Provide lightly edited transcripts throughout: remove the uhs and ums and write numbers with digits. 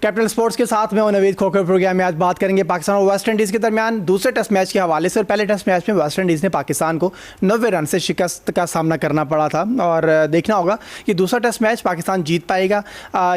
Capital sports के साथ में नवीद खोकर प्रोग्राम में आज बात करेंगे पाकिस्तान और वेस्ट इंडीज़ के दरमियान दूसरे टेस्ट मैच के हवाले से। और पहले टेस्ट मैच में वेस्ट इंडीज़ ने पाकिस्तान को 90 रन से शिकस्त का सामना करना पड़ा था और देखना होगा कि दूसरा टेस्ट मैच पाकिस्तान जीत पाएगा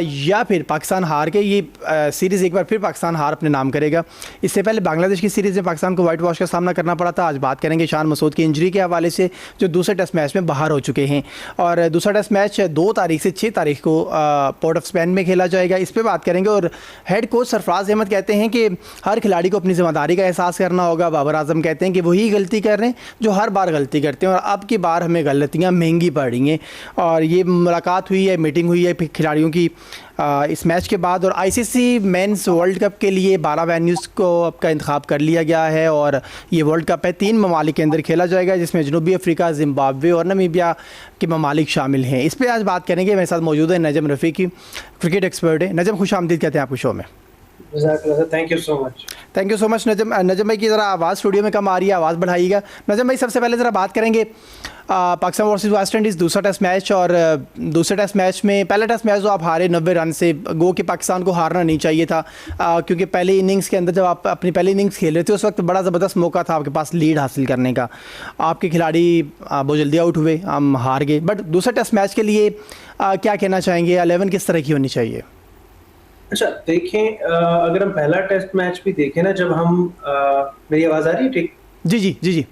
या फिर पाकिस्तान हार के ये सीरीज़ एक बार फिर पाकिस्तान हार अपने नाम करेगा। इससे पहले बांग्लादेश की सीरीज़ में पाकिस्तान को वाइट वॉश का सामना करना पड़ा था। आज बात करेंगे शान मसूद की इंजरी के हवाले से जो दूसरे टेस्ट मैच में बाहर हो चुके हैं। और दूसरा टेस्ट मैच 2 तारीख से 6 तारीख को पोर्ट ऑफ स्पेन में खेला जाएगा, इस पर बात करेंगे। और हेड कोच सरफराज अहमद कहते हैं कि हर खिलाड़ी को अपनी जिम्मेदारी का एहसास करना होगा। बाबर आजम कहते हैं कि वही गलती कर रहे हैं जो हर बार गलती करते हैं और अब की बार हमें गलतियां महंगी पड़ रही हैं। और ये मुलाकात हुई है, मीटिंग हुई है खिलाड़ियों की इस मैच के बाद। और आईसीसी मेंस वर्ल्ड कप के लिए 12 वेन्यूज़ को का इंतखाब कर लिया गया है और ये वर्ल्ड कप है 3 ममालिक के अंदर खेला जाएगा, जिसमें जनूबी अफ्रीका, जिम्बाब्वे और नामीबिया के ममालिक शामिल हैं। इस पर आज बात करेंगे। मेरे साथ मौजूद है नजम रफ़ीकी, क्रिकेट एक्सपर्ट है। नजम, खुश आमदीद कहते हैं आपको शो में। थैंक यू सो मच नजम भाई की ज़रा आवाज़ स्टूडियो में कम आ रही है, आवाज़ बढ़ाइएगा। नजम भाई, सबसे पहले ज़रा बात करेंगे पाकिस्तान वर्सेस वेस्ट इंडीज़ दूसरा टेस्ट मैच। और दूसरे टेस्ट मैच में पहला टेस्ट मैच जो आप हारे 90 रन से, गो कि पाकिस्तान को हारना नहीं चाहिए था क्योंकि पहली इनिंग्स के अंदर जब आप अपनी पहली इनिंग्स खेल रहे थे उस वक्त बड़ा ज़बरदस्त मौका था आपके पास लीड हासिल करने का। आपके खिलाड़ी बहुत जल्दी आउट हुए, हम हार गए। बट दूसरे टेस्ट मैच के लिए क्या कहना चाहेंगे? 11 किस तरह की होनी चाहिए? अच्छा देखें, अगर हम पहला टेस्ट मैच भी देखें ना, जब हम मेरी आवाज आ रही है ठीक? जी।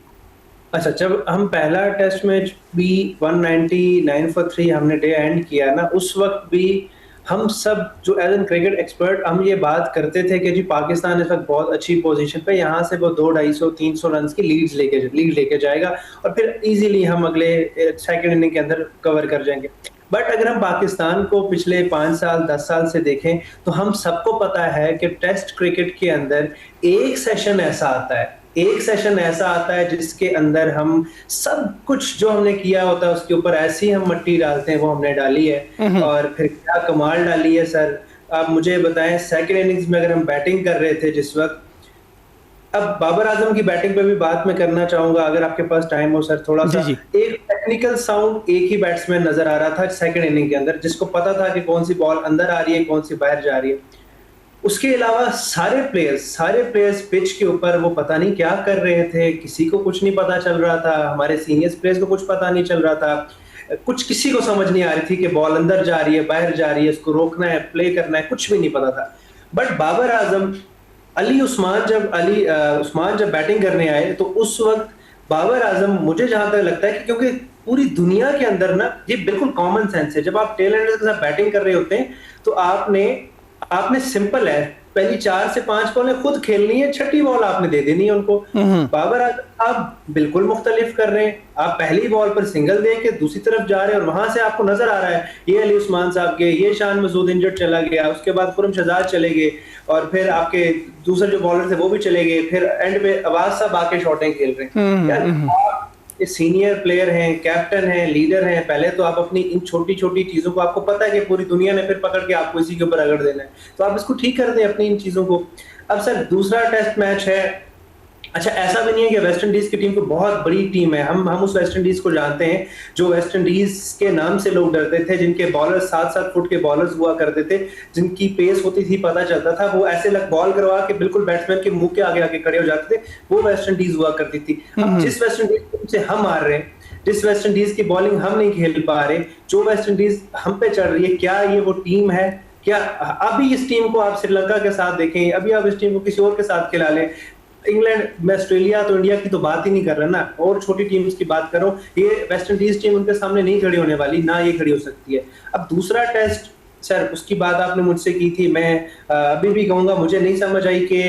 अच्छा, जब हम पहला टेस्ट मैच भी 199 for 3 हमने डे एंड किया ना, उस वक्त भी हम सब जो एज एन क्रिकेट एक्सपर्ट हम ये बात करते थे कि जी पाकिस्तान इस वक्त बहुत अच्छी पोजीशन पे, यहाँ से वो 200-250-300 रन की लीड लेके जाएगा और फिर इजीली हम अगले सेकंड इनिंग के अंदर कवर कर जाएंगे। बट अगर हम पाकिस्तान को पिछले 5 साल 10 साल से देखें तो हम सबको पता है कि टेस्ट क्रिकेट के अंदर एक सेशन ऐसा आता है जिसके अंदर हम सब कुछ जो हमने किया होता है उसके ऊपर ऐसी ही हम मट्टी डालते हैं, वो हमने डाली है और फिर क्या कमाल डाली है सर। आप मुझे बताएं, सेकंड इनिंग्स में अगर हम बैटिंग कर रहे थे जिस वक्त, अब बाबर आजम की बैटिंग पे भी बात मैं करना चाहूंगा अगर आपके पास टाइम हो सर थोड़ा सा। एक टेक्निकल साउंड एक ही बैट्समैन नजर आ रहा था सेकंड इनिंग के अंदर, जिसको पता था कि कौन सी बॉल अंदर आ रही है, कौन सी बाहर जा रही है। उसके अलावा सारे प्लेयर्स पिच के ऊपर वो पता नहीं क्या कर रहे थे, किसी को कुछ नहीं पता चल रहा था, हमारे सीनियर प्लेयर्स को कुछ पता नहीं चल रहा था, कुछ किसी को समझ नहीं आ रही थी कि बॉल अंदर जा रही है, बाहर जा रही है, इसको रोकना है, प्ले करना है, कुछ भी नहीं पता था। बट बाबर आजम, उस्मान जब बैटिंग करने आए तो उस वक्त बाबर आजम, मुझे जहां तक लगता है कि क्योंकि पूरी दुनिया के अंदर ना ये बिल्कुल कॉमन सेंस है, जब आप टेल एंडर के साथ बैटिंग कर रहे होते हैं तो आपने सिंपल है, पहली 4 से 5 बॉलें खुद खेलनी है, छठी बॉल आपने दे देनी है उनको। बाबर आजम आप बिल्कुल मुख्तलिफ कर रहे हैं, आप पहली बॉल पर सिंगल दे के दूसरी तरफ जा रहे हैं और वहां से आपको नजर आ रहा है ये अली उस्मान साहब के, ये शान मसूद इंजर्ड चला गया, उसके बाद खुरम शहजाद चले गए और फिर आपके दूसरे जो बॉलर थे वो भी चले गए, फिर एंड पे अवाज साहब आके शॉटें खेल रहे हैं। सीनियर प्लेयर हैं, कैप्टन हैं, लीडर हैं, पहले तो आप अपनी इन छोटी छोटी चीजों को, आपको पता है कि पूरी दुनिया ने फिर पकड़ के आपको इसी के ऊपर रगड़ देना है, तो आप इसको ठीक कर दें अपनी इन चीजों को। अब सर दूसरा टेस्ट मैच है, अच्छा ऐसा भी नहीं है कि वेस्ट इंडीज की टीम को बहुत बड़ी टीम है, हम उस वेस्ट इंडीज को जानते हैं जो वेस्ट इंडीज के नाम से लोग डरते थे, जिनके बॉलर 7-7 फुट के बॉलर्स हुआ करते थे, जिनकी पेस होती थी पता चलता था, वो ऐसे बॉल करवा के बिल्कुल बैट्समैन के मुंह के आगे आके खड़े हो जाते थे, वो वेस्ट इंडीज हुआ करती थी। अब जिस वेस्ट इंडीज से हम हार रहे हैं, जिस वेस्ट इंडीज की बॉलिंग हम नहीं खेल पा रहे, जो वेस्ट इंडीज हम पे चढ़ रही है, क्या ये वो टीम है? क्या अभी इस टीम को आप श्रीलंका के साथ देखें, अभी आप इस टीम को किसी और के साथ खिला लें, इंग्लैंड में, ऑस्ट्रेलिया, तो इंडिया की तो बात ही नहीं कर रहा ना, और छोटी टीम्स की बात करो, ये वेस्ट इंडीज टीम उनके सामने नहीं खड़ी होने वाली, ना ये खड़ी हो सकती है। अब दूसरा टेस्ट सर, उसकी बात आपने मुझसे की थी, मैं अभी भी कहूंगा मुझे नहीं समझ आई कि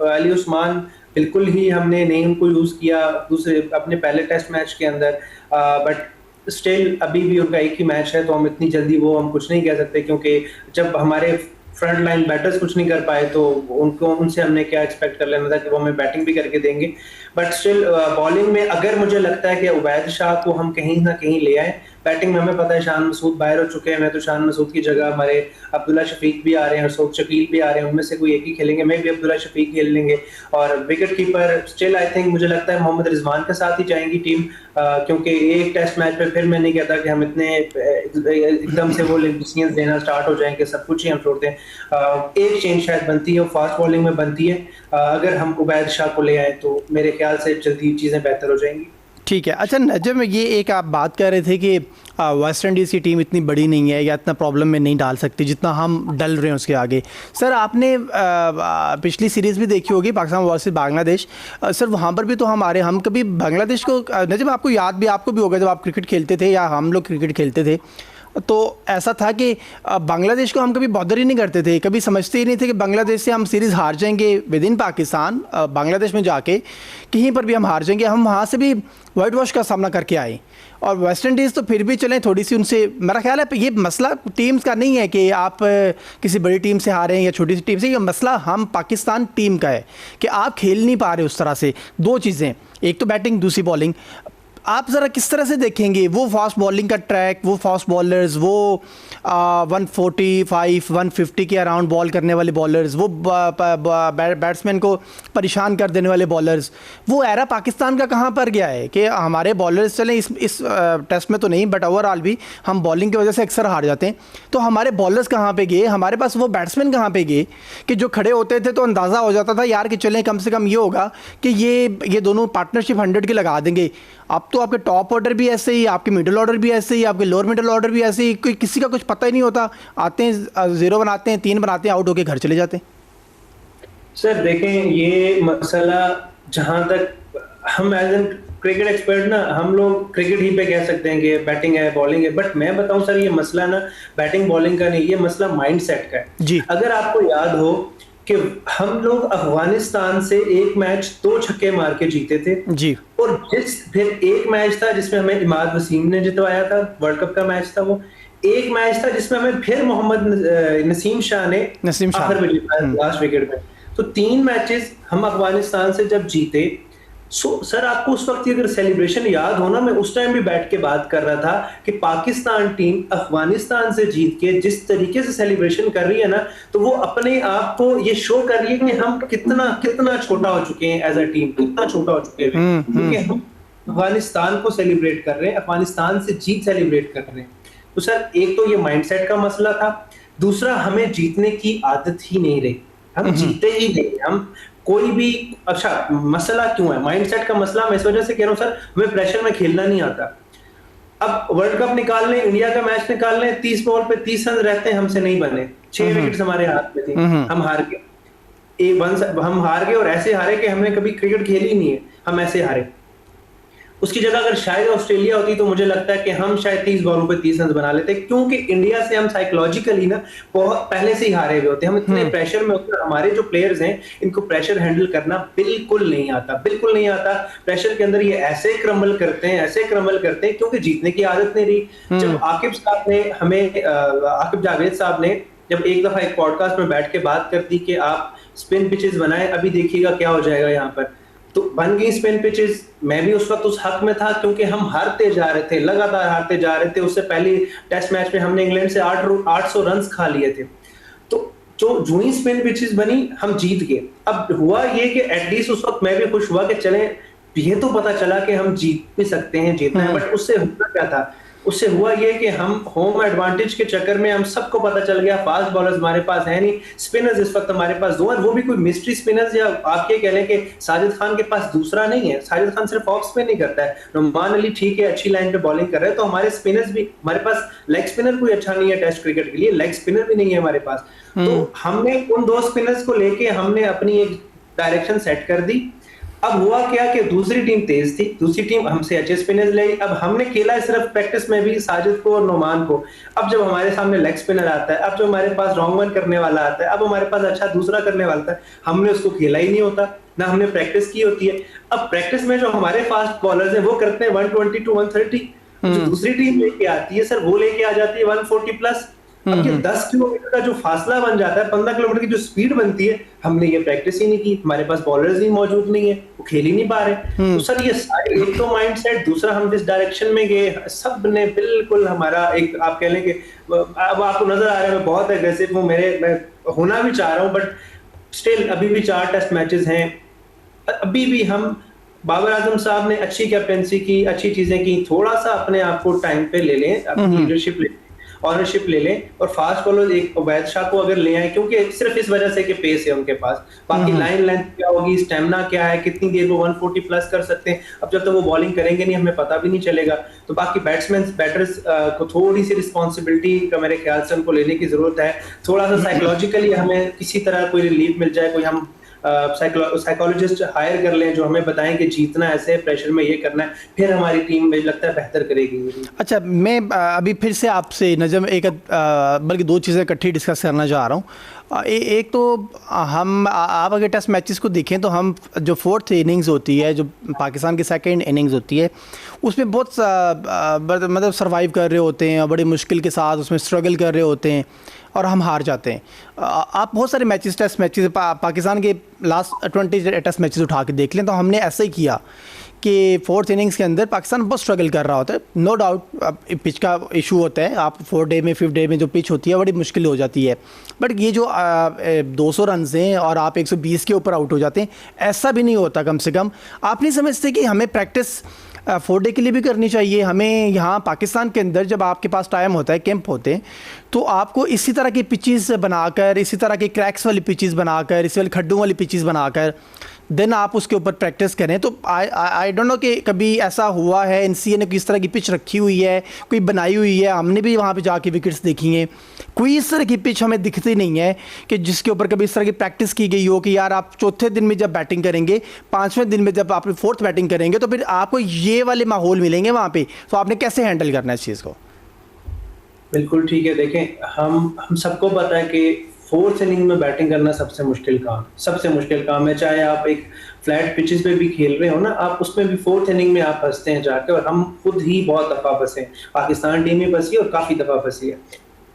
अली उस्मान बिल्कुल ही हमने नहीं उनको यूज किया दूसरे अपने पहले टेस्ट मैच के अंदर, बट स्टिल अभी भी उनका एक ही मैच है तो हम इतनी जल्दी वो हम कुछ नहीं कह सकते, क्योंकि जब हमारे फ्रंट लाइन बैटर्स कुछ नहीं कर पाए तो उनसे हमने क्या एक्सपेक्ट कर लेना था कि वो हमें बैटिंग भी करके देंगे। बट स्टिल बॉलिंग में अगर मुझे लगता है कि उबैद शाह को हम कहीं ना कहीं ले आए बैटिंग में हमें पता है शान मसूद बाहर हो चुके हैं, मैं तो शान मसूद की जगह हमारे अब्दुल्ला शफीक भी आ रहे हैं और सऊद शकील भी आ रहे हैं, उनमें से कोई एक ही खेलेंगे, मैं भी अब्दुल्ला शफीक खेल लेंगे। और wicket keeper still I think मुझे लगता है मोहम्मद रिजवान के साथ ही जाएंगी टीम, क्योंकि एक टेस्ट मैच पे फिर मैं नहीं कहता कि हम इतने एकदम से वो डिसीजंस देना स्टार्ट हो जाएंगे, सब कुछ ही हम छोड़ दें। एक चेंज शायद बनती है, वो फास्ट बॉलिंग में बनती है, अगर हम उबैद शाह को ले आए तो मेरे ख्याल से जल्दी चीज़ें बेहतर हो जाएंगी। ठीक है। अच्छा नजम, ये एक आप बात कर रहे थे कि वेस्ट इंडीज़ की टीम इतनी बड़ी नहीं है या इतना प्रॉब्लम में नहीं डाल सकती जितना हम डल रहे हैं उसके आगे। सर आपने पिछली सीरीज़ भी देखी होगी पाकिस्तान वर्सेस बांग्लादेश, सर वहाँ पर भी तो हम कभी बांग्लादेश को, नजम आपको याद भी आपको भी होगा जब आप क्रिकेट खेलते थे या हम लोग क्रिकेट खेलते थे, तो ऐसा था कि बांग्लादेश को हम कभी बॉदर ही नहीं करते थे, कभी समझते ही नहीं थे कि बांग्लादेश से हम सीरीज़ हार जाएंगे विद इन पाकिस्तान, बांग्लादेश में जाके कहीं पर भी हम हार जाएंगे। हम वहाँ से भी वाइट वॉश का सामना करके आए, और वेस्ट इंडीज़ तो फिर भी चलें थोड़ी सी उनसे, मेरा ख्याल है ये मसला टीम्स का नहीं है कि आप किसी बड़ी टीम से हारे हैं या छोटी सी टीम से, ये मसला हम पाकिस्तान टीम का है कि आप खेल नहीं पा रहे उस तरह से। दो चीज़ें, एक तो बैटिंग, दूसरी बॉलिंग। आप ज़रा किस तरह से देखेंगे वो फास्ट बॉलिंग का ट्रैक, वो फास्ट बॉलर्स, वो 145 150 के अराउंड बॉल करने वाले बॉलर्स, वो बैट्समैन को परेशान कर देने वाले बॉलर्स, वो एरा पाकिस्तान का कहाँ पर गया है कि हमारे बॉलर्स चलें इस टेस्ट में तो नहीं बट ओवरऑल भी हम बॉलिंग की वजह से अक्सर हार जाते हैं, तो हमारे बॉलर्स कहाँ पे गए, हमारे पास वो बैट्समैन कहाँ पे गए कि जो खड़े होते थे तो अंदाज़ा हो जाता था यार कि चलें कम से कम ये होगा कि ये दोनों पार्टनरशिप 100 की लगा देंगे। अब तो आपके टॉप ऑर्डर भी ऐसे ही, आपके मिडिल ऑर्डर भी ऐसे ही, आपके लोअर मिडिल ऑर्डर भी ऐसे ही, कोई किसी का कुछ पता ही नहीं होता, आते हैं 0 बनाते हैं, 3 बनाते हैं, आउट होके घर चले जाते हैं। सर देखें, ये मसला जहां तक हम एज एन क्रिकेट एक्सपर्ट ना, हम लोग क्रिकेट ही पे कह सकते हैं कि बैटिंग है बॉलिंग है, बट मैं बताऊं सर ये मसला ना बैटिंग बॉलिंग का नहीं, ये मसला माइंडसेट का है जी। अगर आपको याद हो कि हम लोग अफगानिस्तान से एक मैच 2 छक्के मार के जीते थे जी, और फिर एक मैच था जिसमें हमें इमाद वसीम ने जितवाया था, वर्ल्ड कप का मैच था वो, एक मैच था जिसमें हमें फिर मोहम्मद नसीम शाह ने आखिर में जिताया लास्ट विकेट में। तो 3 मैचेस हम अफगानिस्तान से जब जीते, सर आपको उस वक्त की अगर सेलिब्रेशन याद हो ना, मैं उस टाइम भी बैठ के बात कर रहा था कि पाकिस्तान टीम अफगानिस्तान से जीत के जिस तरीके से सेलिब्रेशन कर रही है ना, तो वो अपने आप को ये शो कर रही है कि हम कितना छोटा हो चुके हैं एज अ टीम, कितना छोटा हो चुके हैं, क्योंकि हम अफगानिस्तान को सेलिब्रेट कर रहे हैं, अफगानिस्तान से जीत सेलिब्रेट कर रहे हैं। तो सर एक तो ये माइंडसेट का मसला था, दूसरा हमें जीतने की आदत ही नहीं रही, हम जीते ही नहीं, हम कोई भी, अच्छा मसला क्यों है माइंडसेट का मसला, मैं इस वजह से कह रहा हूं सर हमें प्रेशर में खेलना नहीं आता। अब वर्ल्ड कप निकाल लें, इंडिया का मैच निकाल लें, 30 बॉल पे 30 रन रहते हैं, हमसे नहीं बने, 6 विकेट्स हमारे हाथ में थी, हम हार गए, हम हार गए और ऐसे हारे कि हमने कभी क्रिकेट खेली ही नहीं है, हम ऐसे हारे। उसकी जगह अगर शायद ऑस्ट्रेलिया होती तो मुझे लगता है कि हम शायद 30 बॉलों पे 30 रन बना लेते, क्योंकि इंडिया से हम साइकोलॉजिकली ना बहुत पहले से ही हारे हुए होते हैं, हम इतने प्रेशर में होते हैं, हमारे जो प्लेयर्स हैं इनको प्रेशर हैंडल करना बिल्कुल नहीं आता, बिल्कुल नहीं आता। प्रेशर के अंदर ये ऐसे क्रम्बल करते हैं क्योंकि जीतने की आदत नहीं रही। जब आकिब साहब ने हमें आकिब जावेद साहब ने जब एक दफा एक पॉडकास्ट में बैठ के बात कर दी कि आप स्पिन पिचेस बनाएं, अभी देखिएगा क्या हो जाएगा यहाँ पर, तो बन गई स्पिन पिचेस। मैं भी उस वक्त उस हक में था क्योंकि हम हारते जा रहे थे, लगातार हारते जा रहे थे। उससे पहले टेस्ट मैच में हमने इंग्लैंड से 800 रन खा लिए थे। तो जो ही स्पिन पिचेस बनी हम जीत गए। अब हुआ ये कि एटलीस्ट उस वक्त मैं भी खुश हुआ कि चले, ये तो पता चला कि हम जीत भी सकते हैं, जीतना है। बट उससे हुआ क्या था, उससे हुआ ये कि हम होम एडवांटेज के चक्कर में हम सबको पता चल गया फास्ट बॉलर्स हमारे पास है नहीं, स्पिनर्स इस वक्त हमारे पास 2 हैं, वो भी कोई मिस्ट्री स्पिनर्स, या आप ये कह लें कि साजिद खान के पास दूसरा नहीं है। साजिद खान सिर्फ ऑफ स्पिन नहीं करता है, नुमान अली ठीक है अच्छी लाइन पे बॉलिंग कर रहे हैं, तो हमारे स्पिनर्स भी, हमारे पास लेग स्पिनर कोई अच्छा नहीं है टेस्ट क्रिकेट के लिए, लेग स्पिनर भी नहीं है हमारे पास। तो हमने उन 2 स्पिनर्स को लेके हमने अपनी एक डायरेक्शन सेट कर दी। अब हुआ क्या कि दूसरी टीम तेज थी, दूसरी टीम हमसे अच्छे स्पिनर्स ले, अब हमने खेला सिर्फ प्रैक्टिस में भी साजिद को और नोमान को। अब जब हमारे सामने लेग स्पिनर आता है, अब जो हमारे पास रॉन्ग वन करने वाला आता है, अब हमारे पास अच्छा दूसरा करने वाला है, हमने उसको खेला ही नहीं होता, ना हमने प्रैक्टिस की होती है। अब प्रैक्टिस में जो हमारे फास्ट बॉलर्स हैं वो करते हैं 120 to 130, जो दूसरी टीम लेके आती है सर वो लेके आ जाती है 140 प्लस। अब ये 10 किलोमीटर का जो फासला बन जाता है, 15 किलोमीटर की जो स्पीड बनती है, हमने ये प्रैक्टिस ही नहीं की, हमारे पास बॉलर्स ही मौजूद नहीं है, वो खेल ही नहीं पा रहे। तो सर ये सारे, एक तो माइंडसेट, दूसरा हम जिस डायरेक्शन में गए, सब ने बिल्कुल हमारा एक, आप कह लें कि अब आपको नजर आ रहा है मैं बहुत एग्रेसिव हूँ, मैं होना भी चाह रहा हूँ, बट स्टिल अभी भी 4 टेस्ट मैचेस हैं, अभी भी हम, बाबर आजम साहब ने अच्छी कैप्टेंसी की, अच्छी चीजें की, थोड़ा सा अपने आप को टाइम पे ले लें, अपनी लीडरशिप ले, ऑनरशिप ले लें, और फास्ट बॉलर एक उबैद शाह को अगर ले आए, क्योंकि सिर्फ इस वजह से कि पेस है उनके पास, बाकी लाइन लेंथ क्या होगी, स्टेमिना क्या है, कितनी देर वो 140 प्लस कर सकते हैं, अब जब तक वो बॉलिंग करेंगे नहीं हमें पता भी नहीं चलेगा। तो बाकी बैटर्स को थोड़ी सी रिस्पॉन्सिबिलिटी का मेरे ख्याल से उनको लेने की जरूरत है, थोड़ा सा साइकोलॉजिकली हमें किसी तरह कोई रिलीफ मिल जाए, कोई हम साइकोलॉजिस्ट हायर कर लें जो हमें बताएं कि जीतना ऐसे प्रेशर में ये करना है, फिर हमारी टीम मुझे लगता है बेहतर करेगी। अच्छा, मैं अभी फिर से आपसे नजम एक बल्कि 2 चीज़ें इकट्ठी डिस्कस करना चाह रहा हूँ। एक तो आप अगर टेस्ट मैचेस को देखें तो हम जो 4th इनिंग्स होती है, जो पाकिस्तान की 2nd इनिंग्स होती है, उसमें बहुत मतलब सर्वाइव कर रहे होते हैं, बड़ी मुश्किल के साथ उसमें स्ट्रगल कर रहे होते हैं और हम हार जाते हैं। आप बहुत सारे मैचेस, टेस्ट मैचेस, पाकिस्तान के लास्ट 20 टेस्ट मैचेस उठा के देख लें तो हमने ऐसे ही किया कि 4th इनिंग्स के अंदर पाकिस्तान बहुत स्ट्रगल कर रहा होता है। नो डाउट पिच का इशू होता है, आप 4th डे में 5th डे में जो पिच होती है बड़ी मुश्किल हो जाती है, बट ये जो 200 रन हैं और आप 120 के ऊपर आउट हो जाते हैं, ऐसा भी नहीं होता। कम से कम आप नहीं समझते कि हमें प्रैक्टिस 4 डे के लिए भी करनी चाहिए? हमें यहाँ पाकिस्तान के अंदर जब आपके पास टाइम होता है, कैंप होते हैं, तो आपको इसी तरह की पिचेस बनाकर, इसी तरह की क्रैक्स वाली पिचेस बनाकर, इसी वाली खड्डों वाली पिचेस बनाकर देन आप उसके ऊपर प्रैक्टिस करें। तो आई डोंट नो कि कभी ऐसा हुआ है, एनसीए ने किस तरह की पिच रखी हुई है, कोई बनाई हुई है, हमने भी वहाँ पे जाके विकेट्स देखी हैं, कोई इस तरह की पिच हमें दिखती नहीं है कि जिसके ऊपर कभी इस तरह की प्रैक्टिस की गई हो कि यार आप 4थे दिन में जब बैटिंग करेंगे, 5वें दिन में जब आप 4th बैटिंग करेंगे तो फिर आपको ये वाले माहौल मिलेंगे वहाँ पे, तो आपने कैसे हैंडल करना है इस चीज़ को? बिल्कुल ठीक है, देखें हम सबको पता है कि 4th इनिंग में बैटिंग करना सबसे मुश्किल काम है। चाहे आप एक फ्लैट पिचेस पे भी खेल रहे हो ना, आप उसमें भी 4th इनिंग में आप फंसते हैं जाके, और हम खुद ही बहुत दफा फंसे, पाकिस्तान टीम ही फंसी और काफी दफा फंसी है।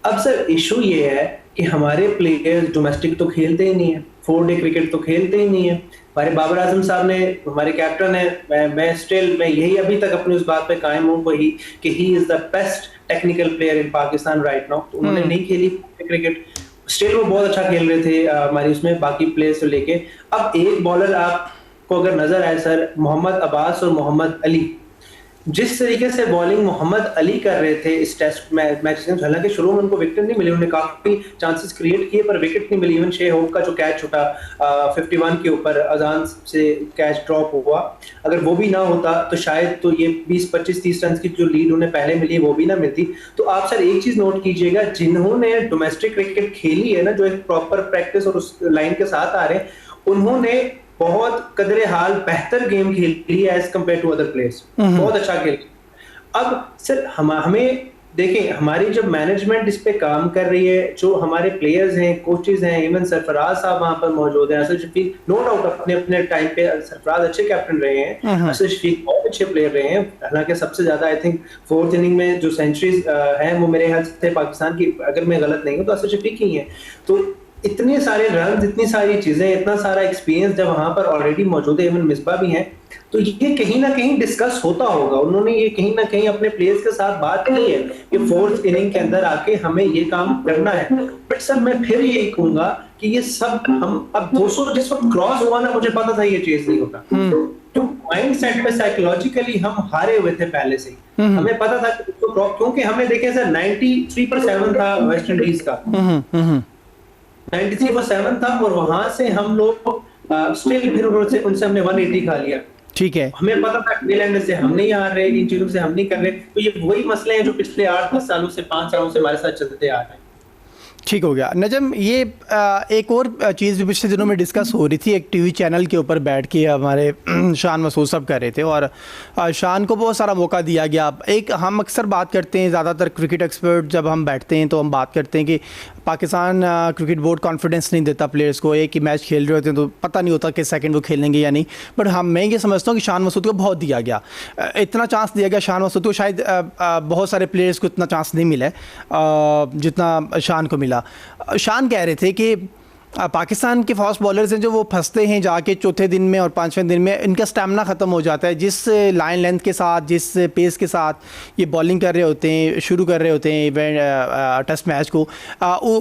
अब सर इशू ये है कि हमारे प्लेयर्स डोमेस्टिक तो खेलते ही नहीं है, 4 डे क्रिकेट तो खेलते ही नहीं है। हमारे बाबर आजम साहब ने, हमारे कैप्टन है, मैं यही अभी तक अपनी उस बात पे कायम हूँ कि he is the best technical player in Pakistan right now. तो उन्होंने नहीं खेली क्रिकेट, स्टिल वो बहुत अच्छा खेल रहे थे हमारी उसमें बाकी प्लेयर्स को लेके। अब एक बॉलर आपको अगर नजर आए सर, मोहम्मद अब्बास और मोहम्मद अली, जिस तरीके से बॉलिंग मोहम्मद अली कर रहे थे इस टेस्ट मैच में, हालांकि शुरू में उनको विकेट नहीं मिली, उन्होंने काफी चांसेस क्रिएट किए पर विकेट नहीं मिली। इवन शे होप का जो कैच छूटा 51 के ऊपर, अजान से कैच ड्रॉप हुआ, अगर वो भी ना होता तो शायद तो ये 20-25-30 रन की जो लीड उन्हें पहले मिली वो भी ना मिलती। तो आप सर एक चीज नोट कीजिएगा, जिन्होंने डोमेस्टिक क्रिकेट खेली है ना, जो एक प्रॉपर प्रैक्टिस और उस लाइन के साथ आ रहे हैं, उन्होंने बहुत कदरे हाल बेहतर गेम खेली है as compared to other players, बहुत अच्छा खेल। अब सर हमें देखें, हमारी जब मैनेजमेंट इस पे काम कर रही है, जो हमारे प्लेयर्स हैं, कोचेज हैं, इवन सरफराज साहब वहां पर मौजूद हैं, असद शफीक नो डाउट अपने टाइम पे सरफराज अच्छे कैप्टन रहे हैं, असद शफीक बहुत अच्छे प्लेयर रहे हैं, हालांकि सबसे ज्यादा आई थिंक 4th इनिंग में जो सेंचुरीज हैं वो मेरे ख्याल से पाकिस्तान की, अगर मैं गलत नहीं हूँ तो असद शफीक ही है। तो इतने सारे रन, इतनी सारी चीजें, इतना सारा एक्सपीरियंस जब वहां पर ऑलरेडी मौजूद है, इवन मिसबा भी हैं, तो ये कहीं ना कहीं डिस्कस होता होगा, उन्होंने ये कहीं ना कहीं अपने प्लेयर्स के साथ बात की है कि 4th इनिंग के अंदर आके हमें ये काम करना है। बट सर मैं फिर यही कहूंगा कि ये सब हम अब 200 जिस वक्त क्रॉस हुआ ना, मुझे पता था ये चीज नहीं होता, तो माइंड सेट पे साइकोलॉजिकली हम हारे हुए थे पहले से ही, हमें पता था क्योंकि हमने देखे सर 93 पर 7 था वेस्ट इंडीज का, 93 पर 7 था, और वहां से हम लोग स्टिल फिर उनसे हमने 180 खा लिया। ठीक है, हमें पता था न्यूजीलैंड से हम नहीं आ रहे, इन चीजों से हम नहीं कर रहे, तो ये वही मसले हैं जो पिछले 8-10 सालों से 5 सालों से हमारे साथ चलते आ रहे हैं। ठीक हो गया नजम। ये एक और चीज़ जो पिछले दिनों में डिस्कस हो रही थी, एक टीवी चैनल के ऊपर बैठ के हमारे शान मसूद साहब कर रहे थे और शान को बहुत सारा मौका दिया गया। एक हम अक्सर बात करते हैं, ज़्यादातर क्रिकेट एक्सपर्ट जब हम बैठते हैं तो हम बात करते हैं कि पाकिस्तान क्रिकेट बोर्ड कॉन्फिडेंस नहीं देता प्लेयर्स को, एक ही मैच खेल रहे होते हैं तो पता नहीं होता कि सेकंड वो खेलेंगे या नहीं। बट हाँ, मैं ये समझता हूँ कि शान मसूद को बहुत दिया गया, इतना चांस दिया गया शान मसूद को, शायद बहुत सारे प्लेयर्स को इतना चांस नहीं मिला जितना शान को मिला। शान कह रहे थे कि पाकिस्तान के फास्ट बॉलर्स हैं जो वो फंसते हैं जाके चौथे दिन में और पांचवें दिन में, इनका स्टैमिना ख़त्म हो जाता है। जिस लाइन लेंथ के साथ, जिस पेस के साथ ये बॉलिंग कर रहे होते हैं, शुरू कर रहे होते हैं टेस्ट मैच को,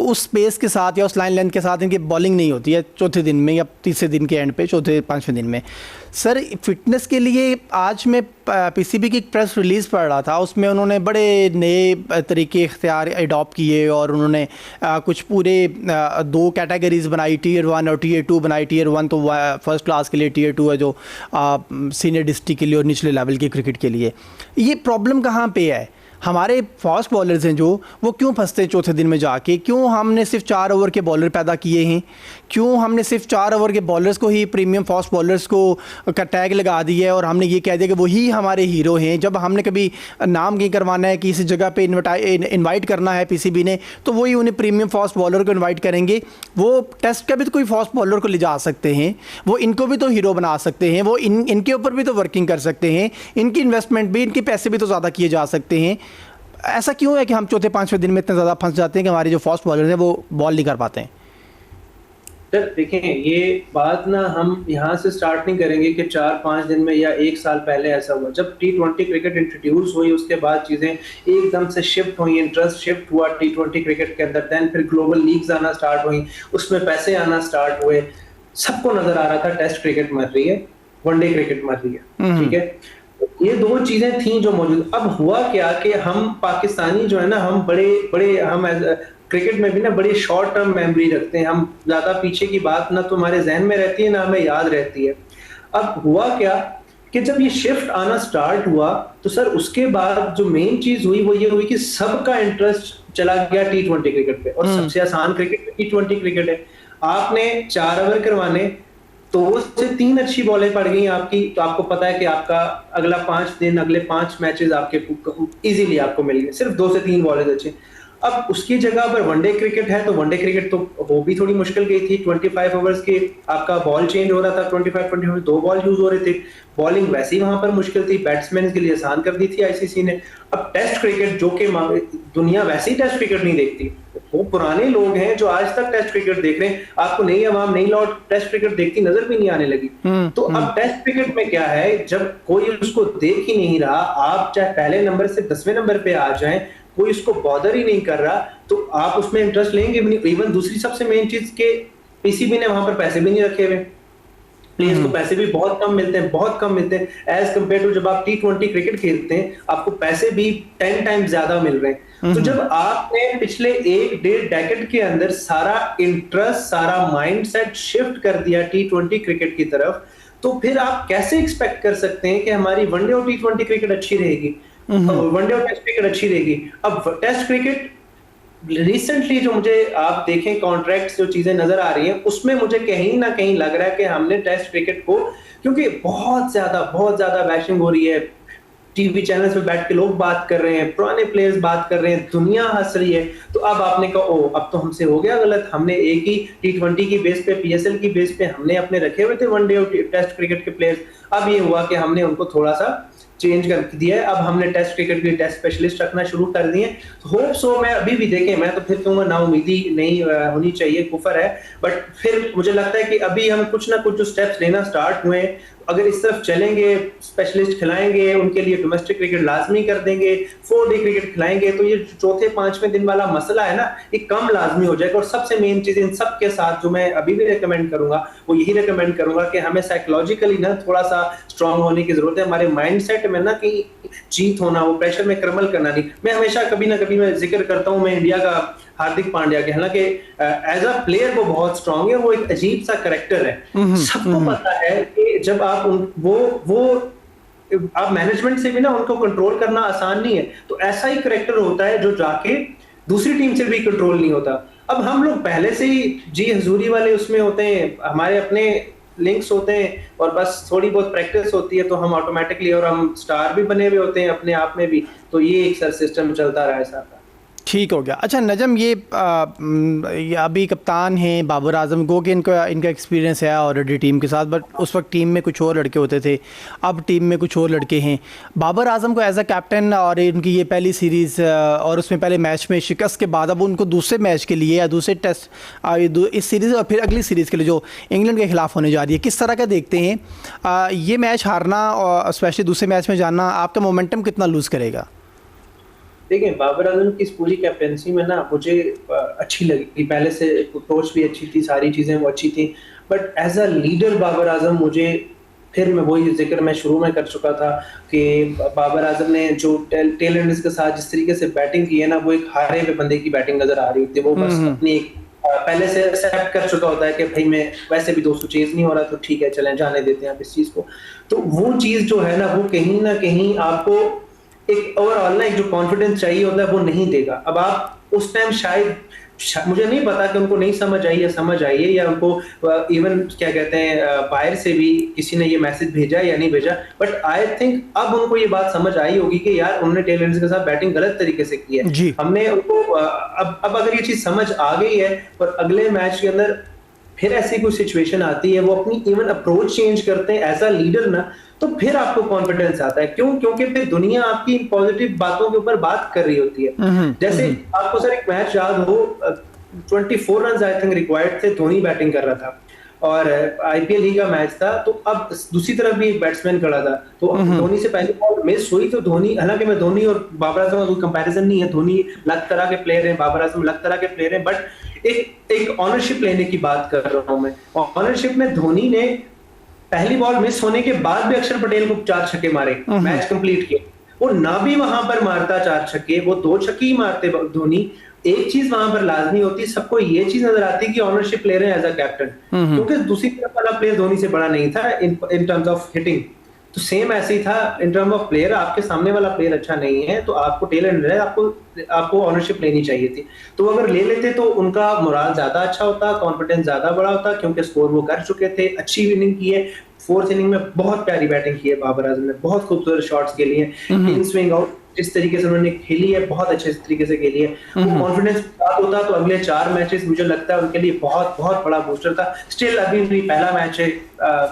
उस पेस के साथ या उस लाइन लेंथ के साथ इनकी बॉलिंग नहीं होती है चौथे दिन में या तीसरे दिन के एंड पे, चौथे पाँचवें दिन में। सर, फिटनेस के लिए आज मैं पीसीबी की एक प्रेस रिलीज़ पढ़ रहा था, उसमें उन्होंने बड़े नए तरीके इख्तियार अडॉप्ट किए और उन्होंने कुछ पूरे 2 कैटेगरीज बनाई, टीयर 1 और टीयर 2 बनाई। टीयर 1 तो फर्स्ट क्लास के लिए, टीयर 2 है जो सीनियर डिस्ट्रिक्ट के लिए और निचले लेवल के क्रिकेट के लिए। ये प्रॉब्लम कहाँ पे है? हमारे फास्ट बॉलर्स हैं जो वो क्यों फंसते हैं चौथे दिन में जाके? क्यों हमने सिर्फ 4 ओवर के बॉलर पैदा किए हैं? क्यों हमने सिर्फ 4 ओवर के बॉलर्स को ही प्रीमियम फास्ट बॉलर्स को का टैग लगा दिया है और हमने ये कह दिया कि वही हमारे हीरो हैं? जब हमने कभी नाम कहीं करवाना है, किसी जगह पे इनवाइट करना है पीसीबी ने, तो वही उन्हें प्रीमियम फास्ट बॉलर को इन्वाइट करेंगे। वो टेस्ट का भी तो कोई फास्ट बॉलर को ले जा सकते हैं, वो इनको भी तो हीरो बना सकते हैं, वो इनके ऊपर भी तो वर्किंग कर सकते हैं, इनकी इन्वेस्टमेंट भी, इनके पैसे भी तो ज़्यादा किए जा सकते हैं। ऐसा क्यों है कि हम चौथे पांचवें दिन में इतने ज़्यादा फंस जाते हैं कि हमारे जो फास्ट बॉलर हैं वो बॉल नहीं कर पाते हैं? सर देखें, ये बात ना हम यहाँ से स्टार्ट नहीं करेंगे कि 4-5 दिन में या 1 साल पहले ऐसा हुआ। जब T20 क्रिकेट इंट्रोड्यूस हुई उसके बाद चीज़ें एकदम से शिफ्ट हुई, इंटरेस्ट शिफ्ट हुआ T20 क्रिकेट के अंदर। दैन फिर ग्लोबल लीग्स आना स्टार्ट हुई, उसमें पैसे आना स्टार्ट हुए। सबको नजर आ रहा था टेस्ट क्रिकेट मर रही है, वनडे क्रिकेट मर रही है, ठीक है। ये 2 चीजें थी जो मौजूद। अब हुआ क्या कि हम पाकिस्तानी जो है ना, हम बड़े हम क्रिकेट में भी ना बड़ी शॉर्ट टर्म मेमोरी रखते हैं। हम ज्यादा पीछे की बात ना तो हमारे जहन में रहती है ना हमें याद रहती है। अब हुआ क्या कि जब ये शिफ्ट आना स्टार्ट हुआ तो सर उसके बाद जो मेन चीज हुई वो ये हुई कि सबका इंटरेस्ट चला गया T20 क्रिकेट पे। और सबसे आसान क्रिकेट T20 क्रिकेट है। आपने 4 ओवर करवाने, 2 से 3 अच्छी बॉलें पड़ गई आपकी, तो आपको पता है कि आपका अगला 5 दिन, अगले 5 मैचेस आपके इजीली आपको मिल गए, सिर्फ 2 से 3 बॉलें अच्छे। अब उसकी जगह पर वनडे क्रिकेट है तो वनडे क्रिकेट तो वो भी थोड़ी मुश्किल गई थी। 25 ओवर्स के आपका बॉल चेंज हो रहा था, 25 2 बॉल यूज हो रहे थे। बॉलिंग वैसे ही वहां पर मुश्किल थी, बैट्समैन के लिए आसान कर दी थी आईसीसी ने। अब टेस्ट क्रिकेट जो कि दुनिया वैसे ही टेस्ट क्रिकेट नहीं देखती, वो पुराने लोग हैं जो आज तक टेस्ट क्रिकेट देख रहे हैं। आपको नई आवाम, नई लौट टेस्ट क्रिकेट देखती नजर भी नहीं आने लगी। तो अब टेस्ट क्रिकेट में क्या है, जब कोई उसको देख ही नहीं रहा, आप चाहे पहले नंबर से 10वें नंबर पे आ जाएं, कोई इसको बॉदर ही नहीं कर रहा, तो आप उसमें इंटरेस्ट लेंगे भी नहीं। इवन दूसरी सबसे मेन चीज के पीसीबी ने वहां पर पैसे भी नहीं रखे हुए, प्लेयर्स को पैसे भी बहुत कम मिलते हैं, बहुत कम मिलते हैं एज कम्पेयर टू जब आप T20 क्रिकेट खेलते हैं, आपको पैसे भी 10 टाइम्स ज्यादा मिल रहे हैं। तो जब आपने पिछले 1-1.5 डेकेड के अंदर सारा इंटरेस्ट, सारा माइंडसेट शिफ्ट कर दिया T20 क्रिकेट की तरफ, तो फिर आप कैसे एक्सपेक्ट कर सकते हैं कि हमारी वनडे और T20 क्रिकेट अच्छी रहेगी, वनडे और टेस्ट क्रिकेट अच्छी रहेगी। अब टेस्ट क्रिकेट रिसेंटली जो मुझे आप देखें कॉन्ट्रैक्ट्स जो चीजें नजर आ रही हैं, उसमें मुझे कहीं ना कहीं लग रहा है कि हमने टेस्ट क्रिकेट को, क्योंकि बहुत ज्यादा बैशिंग हो रही है, टीवी चैनल्स पे बैठ के लोग बात कर रहे हैं, पुराने प्लेयर्स बात कर रहे हैं, दुनिया हंस रही है, तो अब आपने कहा ओ अब तो हमसे हो गया गलत, हमने एक ही T20 की बेस पे, PSL की बेस पे हमने अपने रखे हुए थे वनडे और टेस्ट क्रिकेट के प्लेयर्स। अब ये हुआ कि हमने उनको थोड़ा सा चेंज कर दिया है, अब हमने टेस्ट क्रिकेट के टेस्ट स्पेशलिस्ट रखना शुरू कर दिए। होप सो, मैं अभी भी देखें, मैं तो फिर कहूंगा ना उम्मीदी नहीं होनी चाहिए, कुफर है, बट फिर मुझे लगता है कि अभी हम कुछ ना कुछ जो स्टेप्स लेना स्टार्ट हुए, अगर इस तरफ चलेंगे, स्पेशलिस्ट खिलाएंगे, उनके लिए डोमेस्टिक क्रिकेट लाजमी कर देंगे, 4 डे क्रिकेट खिलाएंगे, तो ये चौथे पांचवें दिन वाला मसला है ना, ये कम लाजमी हो जाएगा। और सबसे मेन चीज इन सब के साथ जो मैं अभी भी रिकमेंड करूंगा, वो यही रिकमेंड करूंगा कि हमें साइकोलॉजिकली ना थोड़ा सा स्ट्रांग होने की जरूरत है। हमारे माइंडसेट में ना कि जीत होना, वो प्रेशर में क्रमल करना नहीं। मैं हमेशा कभी ना कभी मैं जिक्र करता हूं मैं इंडिया का हार्दिक पांड्या के, हालांकि एज अ प्लेयर वो बहुत स्ट्रांग है, वो एक अजीब सा कैरेक्टर है। सबको पता है कि जब आप आप मैनेजमेंट से भी ना उनको कंट्रोल करना आसान नहीं है, तो ऐसा ही कैरेक्टर होता है जो जाके दूसरी टीम से भी कंट्रोल नहीं होता। अब हम लोग पहले से ही जी हजूरी वाले उसमें होते हैं, हमारे अपने लिंक्स होते हैं, और बस थोड़ी बहुत प्रैक्टिस होती है तो हम ऑटोमेटिकली, और हम स्टार भी बने हुए होते हैं अपने आप में भी, तो ये एक सर सिस्टम चलता रहा है सारा। ठीक हो गया। अच्छा नजम, ये अभी कप्तान हैं बाबर आजम, गो कि इनका एक्सपीरियंस है ऑलरेडी टीम के साथ, बट उस वक्त टीम में कुछ और लड़के होते थे, अब टीम में कुछ और लड़के हैं। बाबर आजम को एज अ कैप्टन, और इनकी ये पहली सीरीज़ और उसमें पहले मैच में शिकस्त के बाद अब उनको दूसरे मैच के लिए या दूसरे टेस्ट इस सीरीज़ और फिर अगली सीरीज़ के लिए जो इंग्लैंड के खिलाफ होने जा रही है, किस तरह का देखते हैं ये मैच हारना और स्पेशली दूसरे मैच में जाना आपका मोमेंटम कितना लूज़ करेगा? देखिए, बाबर आजम की इस पूरी कैप्टेंसी में ना मुझे अच्छी लगी। पहले से अप्रोच भी अच्छी थी, सारी चीज़ें वो अच्छी थी, but as a leader Babar Azam मुझे, फिर मैं वही जिक्र मैं शुरू में कर चुका था कि बाबर आजम ने जो टेल एंडर्स के साथ जिस तरीके से बैटिंग की है ना, वो एक हारे हुए बंदे की बैटिंग नजर आ रही थी। वो बस अपनी पहले से एक्सेप्ट कर चुका होता है कि भाई मैं वैसे भी 200 चेज नहीं हो रहा, तो ठीक है चलें जाने देते हैं आप इस चीज को। तो वो चीज जो है ना, वो कहीं ना कहीं आपको एक ओवरऑल ना एक जो कॉन्फिडेंस चाहिए होता है वो नहीं देगा। अब आप उस टाइम शायद मुझे नहीं पता कि उनको नहीं समझ आई या समझ आई है, या उनको इवन क्या कहते हैं बाहर से भी किसी ने ये मैसेज भेजा या नहीं भेजा, बट आई थिंक अब उनको ये बात समझ आई होगी कि यार उन्होंने टेल एंडर्स के साथ बैटिंग गलत तरीके से की है। हमने उनको अब अगर ये चीज समझ आ गई है और अगले मैच के अंदर फिर ऐसी कोई सिचुएशन आती है, वो अपनी इवन अप्रोच चेंज करते हैं एज अ लीडर ना, तो फिर आपको कॉन्फिडेंस आता है। क्यों? क्योंकि फिर दुनिया आपकी पॉजिटिव बातों के ऊपर बात कर रही होती है। जैसे आपको सर एक मैच याद हो, 24 रन आई थिंक रिक्वायर्ड थे, धोनी बैटिंग कर रहा था और आईपीएल ही का मैच था, तो अब दूसरी तरफ भी एक बैट्समैन खड़ा था, तो धोनी से पहले बॉल मिस हुई, तो धोनी, हालांकि मैं धोनी और बाबर आजम का कोई कंपैरिजन नहीं है, धोनी अलग तरह के प्लेयर हैं, बाबर आजम अलग तरह के प्लेयर हैं, बट एक ऑनरशिप लेने की बात कर रहा हूं मैं। ऑनरशिप में धोनी ने पहली बॉल मिस होने के बाद भी अक्षर पटेल को 4 छक्के मारे, मैच कंप्लीट किया। वो ना भी वहां पर मारता 4 छक्के, वो 2 छक्के ही मारते धोनी। एक चीज वहां पर लाजमी होती, सबको ये चीज नजर आती कि ऑनरशिप ले रहे हैं एज अ कैप्टन, क्योंकि दूसरी तरफ वाला प्लेयर धोनी से बड़ा नहीं था इन टर्म्स ऑफ हिटिंग। तो सेम ऐसे ही था इन टर्म ऑफ प्लेयर, आपके सामने वाला प्लेयर अच्छा नहीं है तो आपको टेल एंडर है, आपको ऑनरशिप लेनी चाहिए थी। तो अगर ले लेते तो उनका मोराल ज्यादा अच्छा होता, कॉन्फिडेंस ज्यादा बड़ा होता, क्योंकि स्कोर वो कर चुके थे, अच्छी इनिंग की है। 4th इनिंग में बहुत प्यारी बैटिंग की है बाबर आजम ने, बहुत खूबसूरत शॉट्स खेली हैं, इन स्विंग आउट जिस तरीके से उन्होंने खेली है बहुत अच्छे तरीके से खेली है। वो कॉन्फिडेंस प्राप्त होता तो अगले 4 मैचेस मुझे लगता है उनके लिए बहुत बहुत बड़ा बूस्टर था। स्टिल अभी भी पहला मैच है,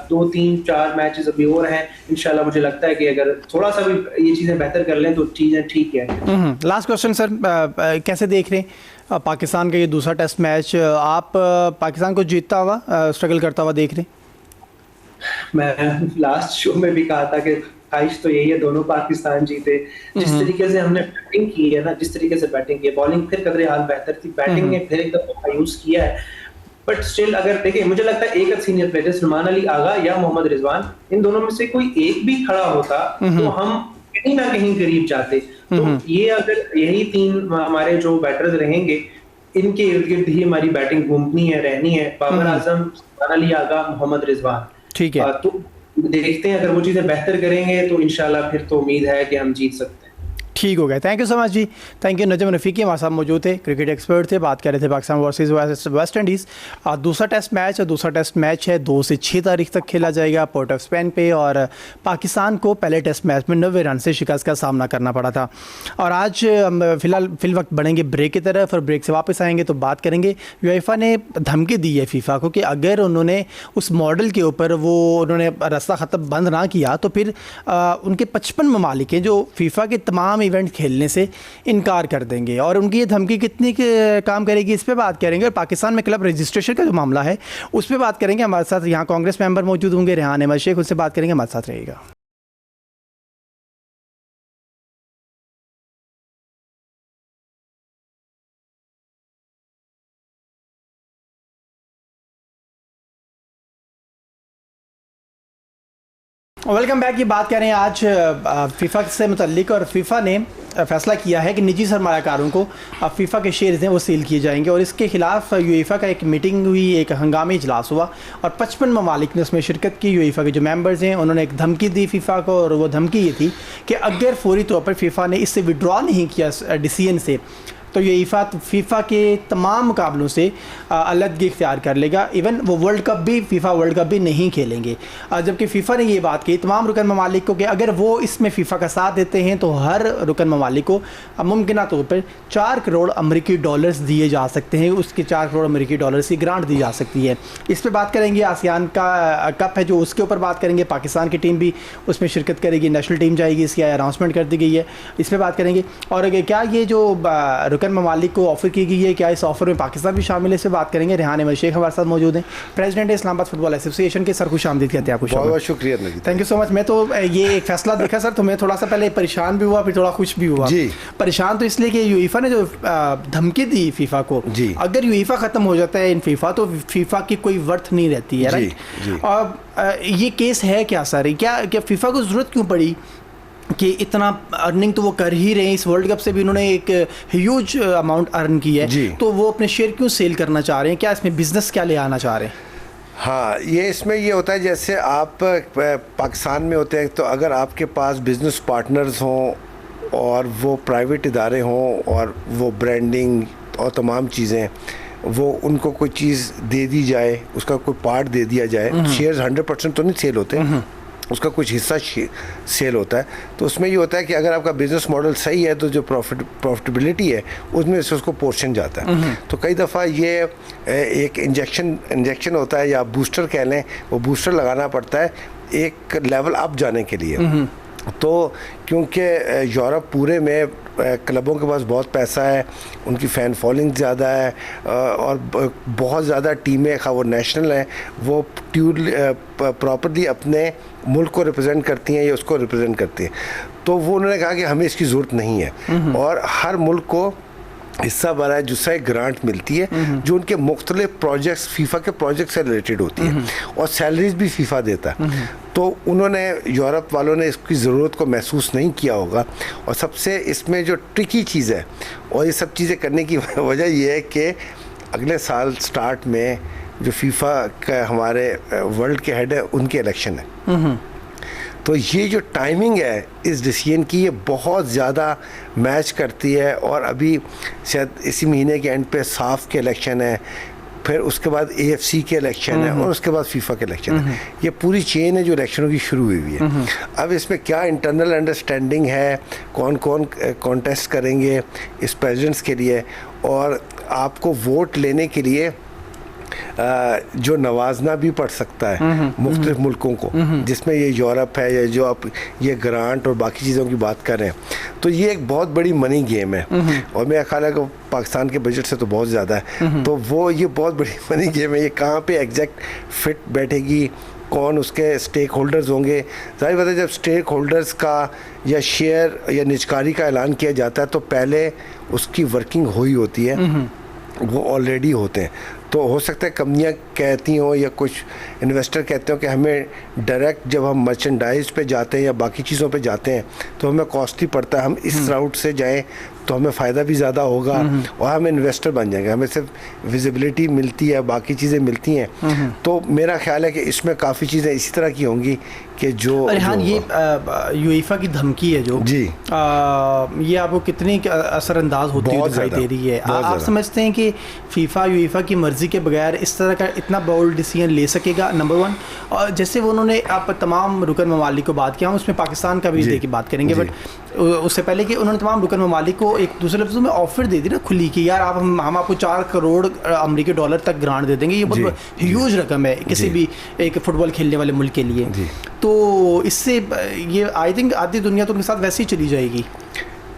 2 3 4 मैचेस अभी और हैं। इंशाल्लाह मुझे लगता है कि अगर थोड़ा सा भी ये चीजें बेहतर कर लें तो चीजें ठीक है। लास्ट क्वेश्चन सर, कैसे देख रहे हैं पाकिस्तान का ये दूसरा टेस्ट मैच? आप पाकिस्तान को जीतता हुआ, स्ट्रगल करता हुआ देख रहे हैं? मैं लास्ट शो में भी कहा था कि ख्वाहिश तो यही है दोनों पाकिस्तान जीते। जिस तरीके से हमने बैटिंग की है ना, जिस तरीके से बैटिंग की है, बॉलिंग फिर कदरे हाल बेहतर थी, बैटिंग ने फिर एकदम मायूस किया है, बट स्टिल अगर देखिए मुझे लगता है एक सीनियर प्लेयर सलमान अली आगा या मोहम्मद रिजवान, इन दोनों में से कोई एक भी खड़ा होता तो हम कहीं ना कहीं करीब जाते। तो ये अगर यही 3 हमारे जो बैटर्स रहेंगे, इनके इर्द गिर्द ही हमारी बैटिंग घूमनी है, रहनी है, बाबर आजम, सलमान अली आगा, मोहम्मद रिजवान, ठीक है। तो देखते हैं अगर वो चीजें बेहतर करेंगे तो इंशाल्लाह फिर तो उम्मीद है कि हम जीत सकते हैं। ठीक हो गया। Thank you so much ji, thank you. Najam Rafiqi हमारे साथ मौजूद थे, क्रिकेट एक्सपर्ट थे, बात कर रहे थे पाकिस्तान वर्सेस वेस्ट इंडीज़। दूसरा टेस्ट मैच, और दूसरा टेस्ट मैच है 2 से 6 तारीख तक खेला जाएगा पोर्ट ऑफ स्पेन पे, और पाकिस्तान को पहले टेस्ट मैच में 90 रन से शिकस्त का सामना करना पड़ा था। और आज फिल वक्त बढ़ेंगे ब्रेक की तरफ, और ब्रेक से वापस आएंगे तो बात करेंगे। यूएफा ने धमकी दी है फीफा को कि अगर उन्होंने उस मॉडल के ऊपर उन्होंने रास्ता ख़त्म बंद ना किया तो फिर उनके 55 ममालिक हैं जो फीफा के तमाम इवेंट खेलने से इनकार कर देंगे, और उनकी ये धमकी कितनी काम करेगी इस पे बात करेंगे। और पाकिस्तान में क्लब रजिस्ट्रेशन का जो मामला है उस पे बात करेंगे। हमारे साथ यहाँ कांग्रेस मेंबर मौजूद होंगे, रेहान अहमद शेख, उनसे बात करेंगे, हमारे साथ रहेगा। Welcome back. ये बात कर रहे हैं आज फीफा से मुतल्लिक, और फीफा ने फैसला किया है कि निजी सरमायाकारों को फीफा के शेयर्स हैं वो सील किए जाएंगे, और इसके खिलाफ यूएफा का एक मीटिंग हुई, एक हंगामी इजलास हुआ, और 55 ममालिक ने उसमें शिरकत की। यूएफा के जो मेंबर्स हैं उन्होंने एक धमकी दी फीफा को, और वो धमकी ये थी कि अगर फौरी तौर पर फीफा ने इससे विड्रॉ नहीं किया डिसीजन से, तो ये फीफा के तमाम मुकाबलों से अलग इख्तियार कर लेगा। इवन वो वर्ल्ड कप भी, फीफा वर्ल्ड कप भी नहीं खेलेंगे। जबकि फीफा ने ये बात की तमाम रुकन ममालिक को कि अगर वो इसमें फीफा का साथ देते हैं तो हर रुकन ममालिक को मुमकिन तौर पर 4 करोड़ अमरीकी डॉलर्स दिए जा सकते हैं, उसके 4 करोड़ अमरीकी डॉलर्स की ग्रांट दी जा सकती है। इस पर बात करेंगे। आसियान का कप है जो, उसके ऊपर बात करेंगे। पाकिस्तान की टीम भी उसमें शिरकत करेगी, नेशनल टीम जाएगी, इसकी अनाउंसमेंट कर दी गई है, इस पर बात करेंगे। और क्या ये जो रुकन ममालिक को ऑफ़र की गई है, क्या इस ऑफ़र में पाकिस्तान भी शामिल है, इस पर बात करेंगे। रेहान अहमद शेख हमारे साथ मौजूद हैं, प्रेसिडेंट इस्लामाबाद फुटबॉल एसोसिएशन के। सर खुश आमदीद कहते हैं आपको। बहुत बहुत शुक्रिया, थैंक यू सो मच। मैं तो ये एक फैसला देखा सर, तो मैं थोड़ा सा पहले परेशान भी हुआ, फिर थोड़ा खुश भी हुआ जी। परेशान तो इसलिए कि यूईफा ने जो धमकी दी फीफा को, जी। अगर यूईफा ख़त्म हो जाता है इन फीफा तो फीफा की कोई वर्थ नहीं रहती है, राइट? और ये केस है क्या सर? क्या फीफा को ज़रूरत क्यों पड़ी कि इतना अर्निंग तो वो कर ही रहे हैं, इस वर्ल्ड कप से भी उन्होंने एक ह्यूज अमाउंट अर्न की है, तो वो अपने शेयर क्यों सेल करना चाह रहे हैं? क्या इसमें बिजनेस क्या ले आना चाह रहे हैं? हाँ, ये इसमें ये होता है जैसे आप पाकिस्तान में होते हैं तो अगर आपके पास बिजनेस पार्टनर्स हों और वो प्राइवेट इदारे हों और वो ब्रांडिंग और तमाम चीज़ें, वो उनको कोई चीज़ दे दी जाए, उसका कोई पार्ट दे दिया जाए। शेयर्स 100% तो नहीं सेल होते, उसका कुछ हिस्सा सेल होता है। तो उसमें ये होता है कि अगर आपका बिज़नेस मॉडल सही है तो जो प्रॉफिटेबिलिटी है उसमें से उसको पोर्शन जाता है। तो कई दफ़ा ये एक इंजेक्शन होता है या बूस्टर कह लें, वो बूस्टर लगाना पड़ता है एक लेवल अप जाने के लिए। तो क्योंकि यूरोप पूरे में क्लबों के पास बहुत पैसा है, उनकी फ़ैन फॉलोइंग ज़्यादा है और बहुत ज़्यादा टीमें, खा वो नेशनल हैं, वो प्रॉपर्ली अपने मुल्क को रिप्रेजेंट करती हैं या उसको रिप्रेजेंट करती हैं। तो वो उन्होंने कहा कि हमें इसकी ज़रूरत नहीं है और हर मुल्क को हिस्सा भरा है जिससे एक ग्रांट मिलती है जो उनके मुख्तलिफ प्रोजेक्ट्स, फीफा के प्रोजेक्ट से रिलेटेड होती है और सैलरीज भी फीफा देता है। तो उन्होंने, यूरोप वालों ने इसकी ज़रूरत को महसूस नहीं किया होगा। और सबसे इसमें जो ट्रिकी चीज़ है और ये सब चीज़ें करने की वजह यह है कि अगले साल स्टार्ट में जो फीफा का हमारे वर्ल्ड के हेड है उनके इलेक्शन है। तो ये जो टाइमिंग है इस डिसीजन की, ये बहुत ज़्यादा मैच करती है। और अभी शायद इसी महीने के एंड पे साफ के इलेक्शन है, फिर उसके बाद AFC के इलेक्शन है और उसके बाद फीफा के इलेक्शन है। ये पूरी चेन है जो इलेक्शनों की शुरू हुई है। अब इसमें क्या इंटरनल अंडरस्टैंडिंग है, कौन कौन कॉन्टेस्ट करेंगे इस प्रेसिडेंट्स के लिए, और आपको वोट लेने के लिए जो नवाजना भी पड़ सकता है मुख्तलिफ मुल्कों को, जिसमें ये यूरोप है या जो आप ये ग्रांट और बाकी चीज़ों की बात कर रहे हैं। तो ये एक बहुत बड़ी मनी गेम है और मेरा ख्याल है कि पाकिस्तान के बजट से तो बहुत ज़्यादा है। तो वो ये बहुत बड़ी मनी गेम है। ये कहाँ पे एग्जैक्ट फिट बैठेगी, कौन उसके स्टेक होल्डर्स होंगे। जाहिर बात है जब स्टेक होल्डर्स का या शेयर या निजकारी का ऐलान किया जाता है तो पहले उसकी वर्किंग हुई होती है, वो ऑलरेडी होते हैं। तो हो सकता है कंपनियां कहती हों या कुछ इन्वेस्टर कहते हो कि हमें डायरेक्ट जब हम मर्चेंडाइज पे जाते हैं या बाकी चीज़ों पे जाते हैं तो हमें कॉस्टली पड़ता है, हम इस राउट से जाएं तो हमें फ़ायदा भी ज़्यादा होगा और हम इन्वेस्टर बन जाएंगे, हमें सिर्फ विजिबिलिटी मिलती है, बाकी चीज़ें मिलती हैं। तो मेरा ख्याल है कि इसमें काफ़ी चीज़ें इसी तरह की होंगी कि जो ये यूईफा की धमकी है जो जी, ये आपको कितनी असरअंदाज होती हुई दिखाई दे रही है? आप समझते हैं कि फीफा यूईफा की मर्ज़ी के बगैर इस तरह का इतना बोल्ड डिसीजन ले सकेगा? नंबर 1। और जैसे वो उन्होंने आप तमाम रुकन ममालिक को बात किया, उसमें पाकिस्तान का भी दे की बात करेंगे, बट उससे पहले कि उन्होंने तमाम रुकन ममालिक को एक दूसरे लफ्ज़ों में ऑफर दे दी ना खुली कि यार आप हम आपको 4 करोड़ अमरीकी डॉलर तक ग्रांट दे देंगे। ये बहुत ह्यूज रकम है किसी भी एक फुटबॉल खेलने वाले मुल्क के लिए। तो इससे ये आई थिंक आधी दुनिया तो उनके साथ वैसे ही चली जाएगी।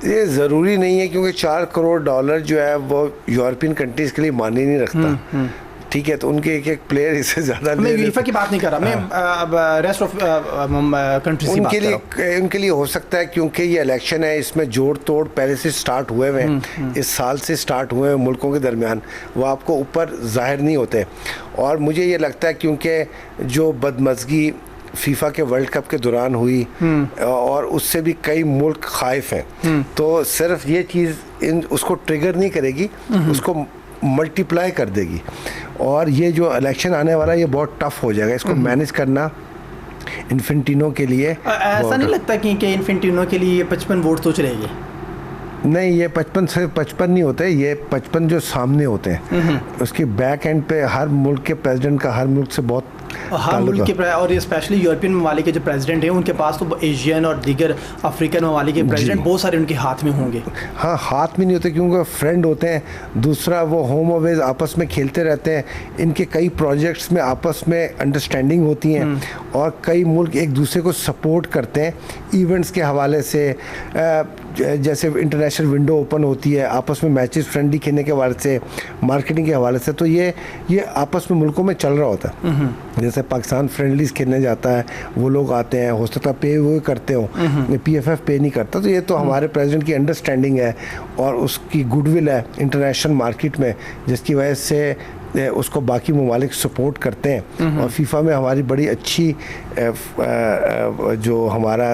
ये ज़रूरी नहीं है क्योंकि 4 करोड़ डॉलर जो है वो यूरोपियन कंट्रीज़ के लिए मायने नहीं रखता। ठीक है, तो उनके एक प्लेयर इससे ज़्यादा मैं यूईफा की बात नहीं कर रहा, मैं रेस्ट ऑफ कंट्रीज की बात कर रहा हूं। उनके लिए हो सकता है क्योंकि ये इलेक्शन है, इसमें जोड़ तोड़ पहले से स्टार्ट हुए हुए हैं, इस साल से स्टार्ट हुए हैं मुल्कों के दरमियान, वो आपको ऊपर जाहिर नहीं होते। और मुझे ये लगता है क्योंकि जो बदमज़गी फीफा के वर्ल्ड कप के दौरान हुई और उससे भी कई मुल्क खाइफ हैं, तो सिर्फ ये चीज़ उसको ट्रिगर नहीं करेगी, उसको मल्टीप्लाई कर देगी। और ये जो इलेक्शन आने वाला है ये बहुत टफ हो जाएगा, इसको मैनेज करना इन्फेंटिनो के लिए। ऐसा नहीं लगता कि इन्फेंटिनो के लिए 55 वोट तो चलेंगे? नहीं, ये 55 से 55 नहीं होते, ये 55 जो सामने होते हैं उसकी बैक एंड पे हर मुल्क के प्रेसिडेंट का हर मुल्क से बहुत हर मुल्क के और स्पेशली यूरोपियन ममालिक के जो प्रेसिडेंट हैं उनके पास तो एशियन और दीगर अफ्रीकन ममालिक के प्रेसिडेंट बहुत सारे उनके हाथ में होंगे। हाँ, हाथ में नहीं होते क्योंकि फ्रेंड होते हैं। दूसरा, वो होम अवेज आपस में खेलते रहते हैं, इनके कई प्रोजेक्ट्स में आपस में अंडरस्टैंडिंग होती हैं और कई मुल्क एक दूसरे को सपोर्ट करते हैं इवेंट्स के हवाले से। जैसे इंटरनेशनल विंडो ओपन होती है, आपस में मैचेस फ्रेंडली खेलने के हवाले से, मार्केटिंग के हवाले से, तो ये आपस में मुल्कों में चल रहा होता है। जैसे पाकिस्तान फ्रेंडलीज खेलने जाता है, वो लोग आते हैं, हो सकता है पे वो करते हो, PFF पे नहीं करता। तो ये तो हमारे प्रेसिडेंट की अंडरस्टैंडिंग है और उसकी गुडविल है इंटरनेशनल मार्केट में, जिसकी वजह से उसको बाकी ममालिक सपोर्ट करते हैं। और फीफा में हमारी बड़ी अच्छी जो हमारा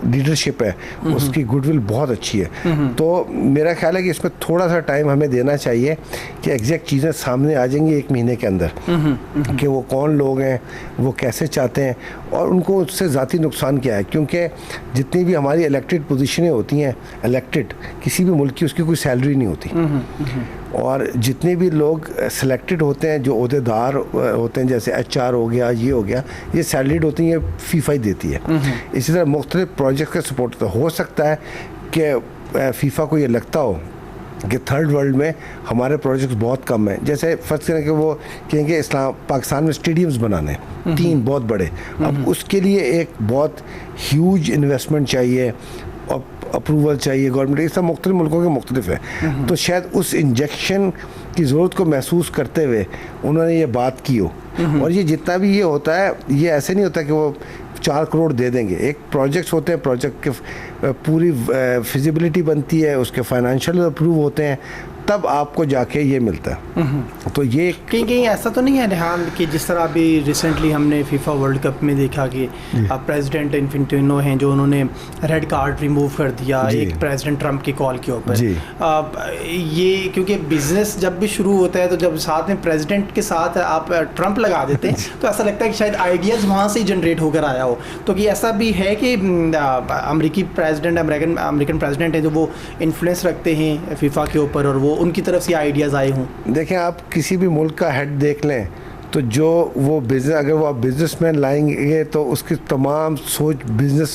लीडरशिप है उसकी गुडविल बहुत अच्छी है। तो मेरा ख्याल है कि इसमें थोड़ा सा टाइम हमें देना चाहिए कि एग्जैक्ट चीज़ें सामने आ जाएंगी 1 महीने के अंदर कि वो कौन लोग हैं, वो कैसे चाहते हैं और उनको उससे ज़ाती नुकसान क्या है। क्योंकि जितनी भी हमारी इलेक्टेड पोजीशनें होती हैं, इलेक्टेड किसी भी मुल्क की, उसकी कोई सैलरी नहीं होती। और जितने भी लोग सिलेक्टेड होते हैं, जो ओहदेदार होते हैं, जैसे HR हो गया, ये हो गया, ये सैलरीड होती हैं, ये फीफा ही देती है। इसी तरह मुख्तलिफ प्रोजेक्ट का सपोर्ट होता है। हो सकता है कि फीफा को ये लगता हो कि थर्ड वर्ल्ड में हमारे प्रोजेक्ट्स बहुत कम हैं। जैसे फर्स्ट करें कि वो कहेंगे पाकिस्तान में स्टेडियम्स बनाने हैं 3 बहुत बड़े, अब उसके लिए एक बहुत ह्यूज इन्वेस्टमेंट चाहिए और अप्रूवल चाहिए गवर्नमेंट, ये सब मुख्तलिफ मुल्कों के मुख्तलिफ है। तो शायद उस इंजेक्शन की ज़रूरत को महसूस करते हुए उन्होंने ये बात की हो। और ये जितना भी ये होता है, ये ऐसे नहीं होता कि वो 4 करोड़ दे देंगे। एक प्रोजेक्ट्स होते हैं, प्रोजेक्ट के पूरी फिजिबिलिटी बनती है, उसके फाइनेंशियल अप्रूव होते हैं, तब आपको जाके ये मिलता है। तो ये कहीं ऐसा तो नहीं है रेहान कि जिस तरह अभी रिसेंटली हमने फीफा वर्ल्ड कप में देखा कि प्रेसिडेंट इन्फेंटिनो हैं जो उन्होंने रेड कार्ड रिमूव कर दिया एक प्रेसिडेंट ट्रंप की कॉल के ऊपर। ये क्योंकि बिजनेस जब भी शुरू होता है तो जब साथ में प्रेसिडेंट के साथ आप ट्रंप लगा देते हैं तो ऐसा लगता है कि शायद आइडियाज़ वहाँ से ही जनरेट होकर आया हो। तो कि ऐसा भी है कि अमेरिकी प्रेसिडेंट हैं जो वो इन्फ्लुएंस रखते हैं फीफा के ऊपर और वो उनकी तरफ से आइडियाज़ आए हों। देखें, आप किसी भी मुल्क का हेड देख लें तो जो वो बिजनेस, अगर वो आप बिजनेसमैन लाएंगे तो उसकी तमाम सोच बिजनेस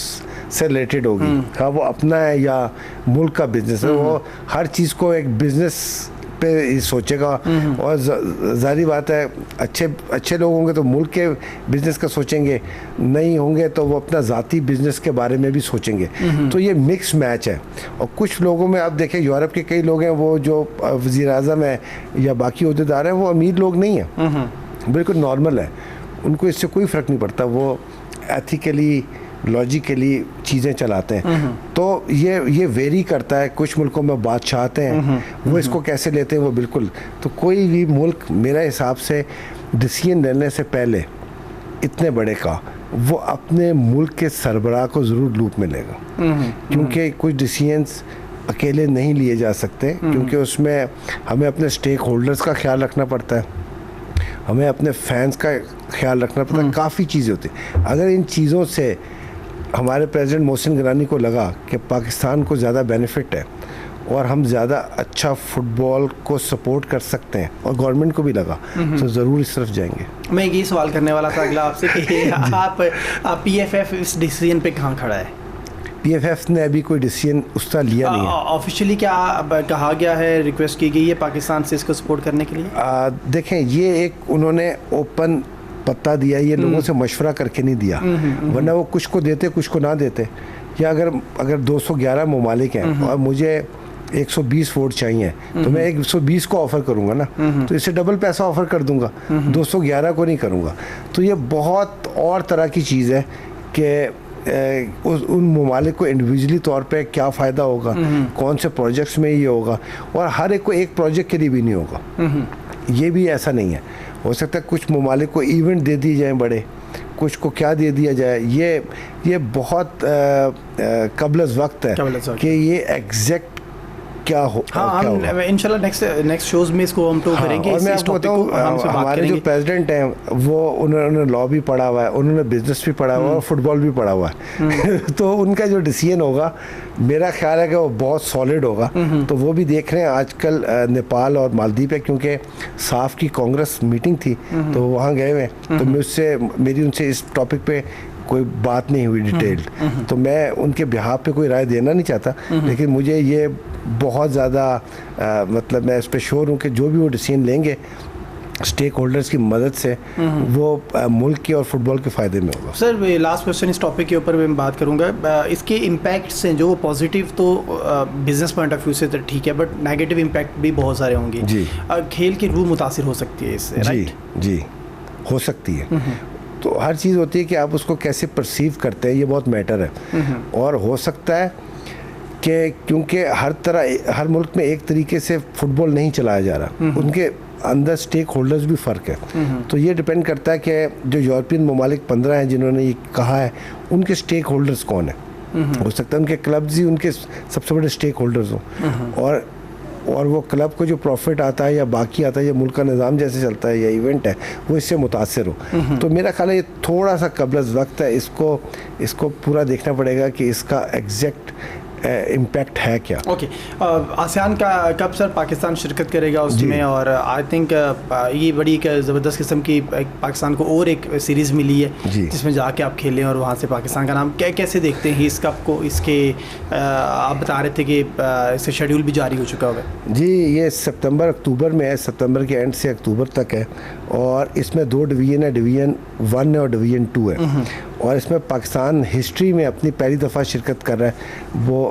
से रिलेटेड होगी। हाँ, वो अपना है या मुल्क का बिजनेस है, वो हर चीज़ को एक बिजनेस पे ही सोचेगा। और जाहिर बात है अच्छे लोग होंगे तो मुल्क के बिजनेस का सोचेंगे, नहीं होंगे तो वो अपना ज़ाती बिजनेस के बारे में भी सोचेंगे। तो ये मिक्स मैच है। और कुछ लोगों में आप देखें, यूरोप के कई लोग हैं वो जो वज़ीर आज़म है या बाकी ओहदेदार हैं, वो अमीर लोग नहीं हैं, बिल्कुल नॉर्मल है, उनको इससे कोई फ़र्क नहीं पड़ता, वो एथिकली लॉजिकली चीज़ें चलाते हैं। तो ये वेरी करता है। कुछ मुल्कों में बादशाह आते हैं, वो इसको कैसे लेते हैं वो बिल्कुल। तो कोई भी मुल्क मेरे हिसाब से डिसीजन लेने से पहले इतने बड़े का वो अपने मुल्क के सरबराह को ज़रूर लूप में लेगा, क्योंकि कुछ डिसीजंस अकेले नहीं लिए जा सकते, क्योंकि उसमें हमें अपने स्टेक होल्डर्स का ख्याल रखना पड़ता है, हमें अपने फैंस का ख्याल रखना पड़ता है, काफ़ी चीज़ें होती हैं। अगर इन चीज़ों से हमारे प्रेसिडेंट मोहसिन गिलानी को लगा कि पाकिस्तान को ज़्यादा बेनिफिट है और हम ज़्यादा अच्छा फुटबॉल को सपोर्ट कर सकते हैं और गवर्नमेंट को भी लगा, तो ज़रूर इस तरफ जाएंगे। मैं यही सवाल करने वाला था अगला आपसे कि आप PFF इस डिसीजन पे कहाँ खड़ा है? PFF ने अभी कोई डिसीजन उस तरह लिया नहीं है। ऑफिशियली क्या कहा गया है, रिक्वेस्ट की गई है पाकिस्तान से इसको सपोर्ट करने के लिए? देखें, ये एक उन्होंने ओपन पत्ता दिया, ये लोगों से मशवरा करके नहीं दिया, वरना वो कुछ को देते कुछ को ना देते। या अगर 211 ममालिक हैं और मुझे 120 वोट चाहिए तो मैं 120 को ऑफ़र करूंगा ना, तो इससे डबल पैसा ऑफ़र कर दूंगा, 211 को नहीं करूंगा। तो ये बहुत और तरह की चीज़ है कि उन ममालिक को इंडिविजुअली तौर पे क्या फ़ायदा होगा, कौन से प्रोजेक्ट्स में ये होगा, और हर एक को एक प्रोजेक्ट के लिए भी नहीं होगा। ये भी ऐसा नहीं है, हो सकता है कुछ ममालिक को इवेंट दे दिए जाएँ बड़े, कुछ को क्या दे दिया जाए। ये बहुत कबल वक्त है कि ये एग्जैक्ट क्या हो हाँ, क्या हम होगा। इंशाल्लाह नेक्स्ट शोज में इसको हम टू हाँ, करेंगे। और मैं इस आपको टॉपिक को बताऊँ, हम से बात हमारे जो करेंगे। प्रेसिडेंट हैं वो उन्होंने लॉ भी पढ़ा हुआ है, उन्होंने बिजनेस भी पढ़ा हुआ है और फुटबॉल भी पढ़ा हुआ है तो उनका जो डिसीजन होगा मेरा ख्याल है कि वो बहुत सॉलिड होगा। तो वो भी देख रहे हैं आजकल नेपाल और मालदीव है, क्योंकि साफ की कांग्रेस मीटिंग थी तो वहाँ गए हुए हैं, तो मेरी उनसे इस टॉपिक पे कोई बात नहीं हुई डिटेल्ड, तो मैं उनके बिहाफ पे कोई राय देना नहीं चाहता, लेकिन मुझे ये बहुत ज़्यादा मतलब मैं इस पर श्योर हूँ कि जो भी वो डिसीजन लेंगे स्टेक होल्डर्स की मदद से वो मुल्क के और फुटबॉल के फ़ायदे में होगा। सर लास्ट क्वेश्चन इस टॉपिक के ऊपर मैं बात करूंगा। इसके इम्पैक्ट्स हैं जो पॉजिटिव तो बिजनेस पॉइंट ऑफ व्यू से तो ठीक है, बट नेगेटिव इम्पैक्ट भी बहुत सारे होंगे जी। खेल की रूह मुतासिर हो सकती है इससे, राइट? जी हो सकती है। तो हर चीज़ होती है कि आप उसको कैसे परसीव करते हैं, ये बहुत मैटर है। और हो सकता है कि क्योंकि हर मुल्क में एक तरीके से फुटबॉल नहीं चलाया जा रहा, उनके अंदर स्टेक होल्डर्स भी फ़र्क है। तो ये डिपेंड करता है कि जो यूरोपियन ममालिक 15 हैं जिन्होंने ये कहा है, उनके स्टेक होल्डर्स कौन है। हो सकता है उनके क्लब्स ही उनके सबसे बड़े स्टेक होल्डर्स हों, और वो क्लब को जो प्रॉफिट आता है या बाकी आता है या मुल्क का निज़ाम जैसे चलता है या इवेंट है वो इससे मुतासिर हो। तो मेरा ख्याल है ये थोड़ा सा कबल वक्त है, इसको पूरा देखना पड़ेगा कि इसका एग्जैक्ट इम्पैक्ट है क्या। ओके, आसियान का कब सर पाकिस्तान शिरकत करेगा उसमें, और आई थिंक ये बड़ी एक ज़बरदस्त किस्म की पाकिस्तान को और एक सीरीज़ मिली है जिसमें जाके आप खेलें और वहाँ से पाकिस्तान का नाम कैसे देखते हैं इस कप को? इसके आप बता रहे थे कि इसका शेड्यूल भी जारी हो चुका होगा। जी, ये अक्टूबर में है, सितंबर के एंड से अक्टूबर तक है, और इसमें 2 डिवीज़न है, डिवीज़न 1 और डिवीज़न 2 है। और इसमें पाकिस्तान हिस्ट्री में अपनी पहली दफ़ा शिरकत कर रहा है। वो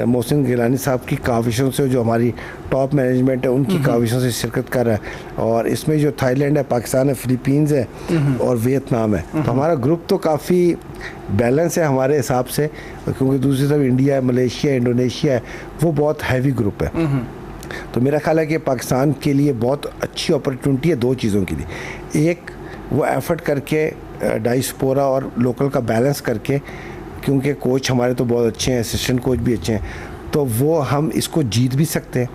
मोहसिन गिलानी साहब की काविशों से, जो हमारी टॉप मैनेजमेंट है उनकी काविशों से शिरकत कर रहा है। और इसमें जो थाईलैंड है, पाकिस्तान है, फ़िलीपींस है और वियतनाम है। तो हमारा ग्रुप तो काफ़ी बैलेंस है हमारे हिसाब से, क्योंकि दूसरी तरफ इंडिया है, मलेशिया, इंडोनेशिया है, वो बहुत हैवी ग्रुप है। तो मेरा ख्याल है कि पाकिस्तान के लिए बहुत अच्छी अपॉर्चुनिटी है 2 चीज़ों के लिए। एक, वो एफर्ट करके डायस्पोरा और लोकल का बैलेंस करके, क्योंकि कोच हमारे तो बहुत अच्छे हैं, असिस्टेंट कोच भी अच्छे हैं, तो वो हम इसको जीत भी सकते हैं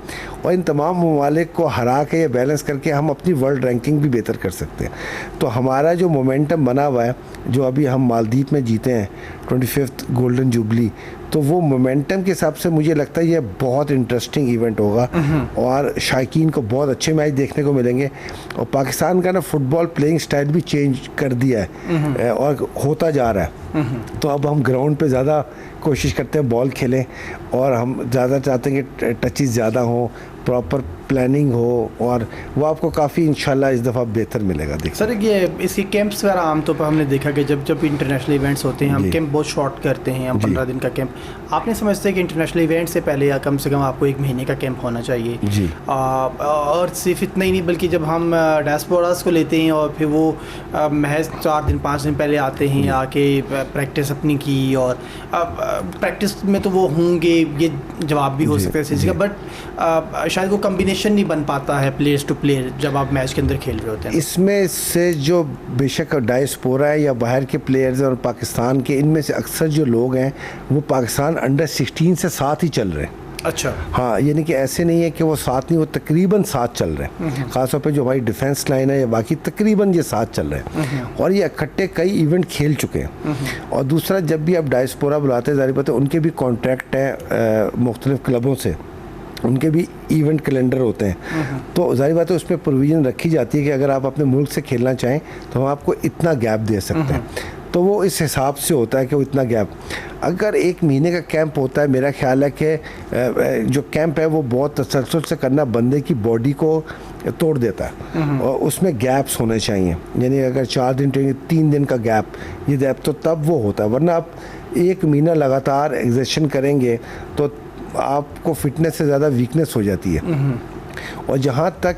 और इन तमाम ममालिक को हरा के या बैलेंस करके हम अपनी वर्ल्ड रैंकिंग भी बेहतर कर सकते हैं। तो हमारा जो मोमेंटम बना हुआ है, जो अभी हम मालदीव में जीते हैं 25th गोल्डन जुबली, तो वो मोमेंटम के हिसाब से मुझे लगता है ये बहुत इंटरेस्टिंग इवेंट होगा और शायकीन को बहुत अच्छे मैच देखने को मिलेंगे। और पाकिस्तान का ना फुटबॉल प्लेइंग स्टाइल भी चेंज कर दिया है और होता जा रहा है। तो अब हम ग्राउंड पे ज़्यादा कोशिश करते हैं बॉल खेलें, और हम ज़्यादा चाहते हैं कि टचेस ज़्यादा हों, प्रॉपर प्लानिंग हो, और वो आपको काफ़ी इंशाल्लाह इस दफ़ा बेहतर मिलेगा। देख सर, ये इसकी कैंप्स वगैरह आमतौर पर हमने देखा कि जब इंटरनेशनल इवेंट्स होते हैं हम कैंप बहुत शॉर्ट करते हैं, हम 15 दिन का कैंप। आपने समझते हैं कि इंटरनेशनल इवेंट से पहले या कम से कम आपको 1 महीने का कैंप होना चाहिए जी। और सिर्फ इतना ही नहीं, बल्कि जब हम डायस्पोरास को लेते हैं और फिर वो महज 4 दिन 5 दिन पहले आते हैं, आके प्रैक्टिस अपनी की, और प्रैक्टिस में तो वो होंगे, ये जवाब भी हो सकता है इसी का, बट शायद वो कम्बिनेशन नहीं बन पाता है प्लेयर्स टू प्लेयर जब आप मैच के अंदर खेल रहे होते हैं। इसमें से जो बेशक डायस्पोरा है या बाहर के प्लेयर्स और पाकिस्तान के, इनमें से अक्सर जो लोग हैं वो पाकिस्तान अंडर 16 से साथ ही चल रहे हैं। अच्छा, हाँ, यानी कि ऐसे नहीं है कि वो साथ नहीं, वो तकरीबन साथ चल रहे हैं। ख़ासतौर पे जो हमारी डिफेंस लाइन है या बाकी तकरीबन ये साथ चल रहे हैं और ये इकट्ठे कई इवेंट खेल चुके हैं। और दूसरा, जब भी आप डायस्पोरा बुलाते हैं, ज़ाहिर बात है उनके भी कॉन्ट्रैक्ट हैं मुख्तलिफ क्लबों से, उनके भी इवेंट कैलेंडर होते हैं। तो ज़ाहिर बात है उसमें प्रोविज़न रखी जाती है कि अगर आप अपने मुल्क से खेलना चाहें तो हम आपको इतना गैप दे सकते हैं। तो वो इस हिसाब से होता है कि वो इतना गैप, अगर 1 महीने का कैंप होता है, मेरा ख्याल है कि जो कैंप है वो बहुत तसलसल से करना बंदे की बॉडी को तोड़ देता है और उसमें गैप्स होने चाहिए। यानी अगर 4 दिन ट्रेनिंग, 3 दिन का गैप, ये गैप तो तब वो होता है, वरना आप 1 महीना लगातार एक्सर्शन करेंगे तो आपको फिटनेस से ज़्यादा वीकनेस हो जाती है। और जहाँ तक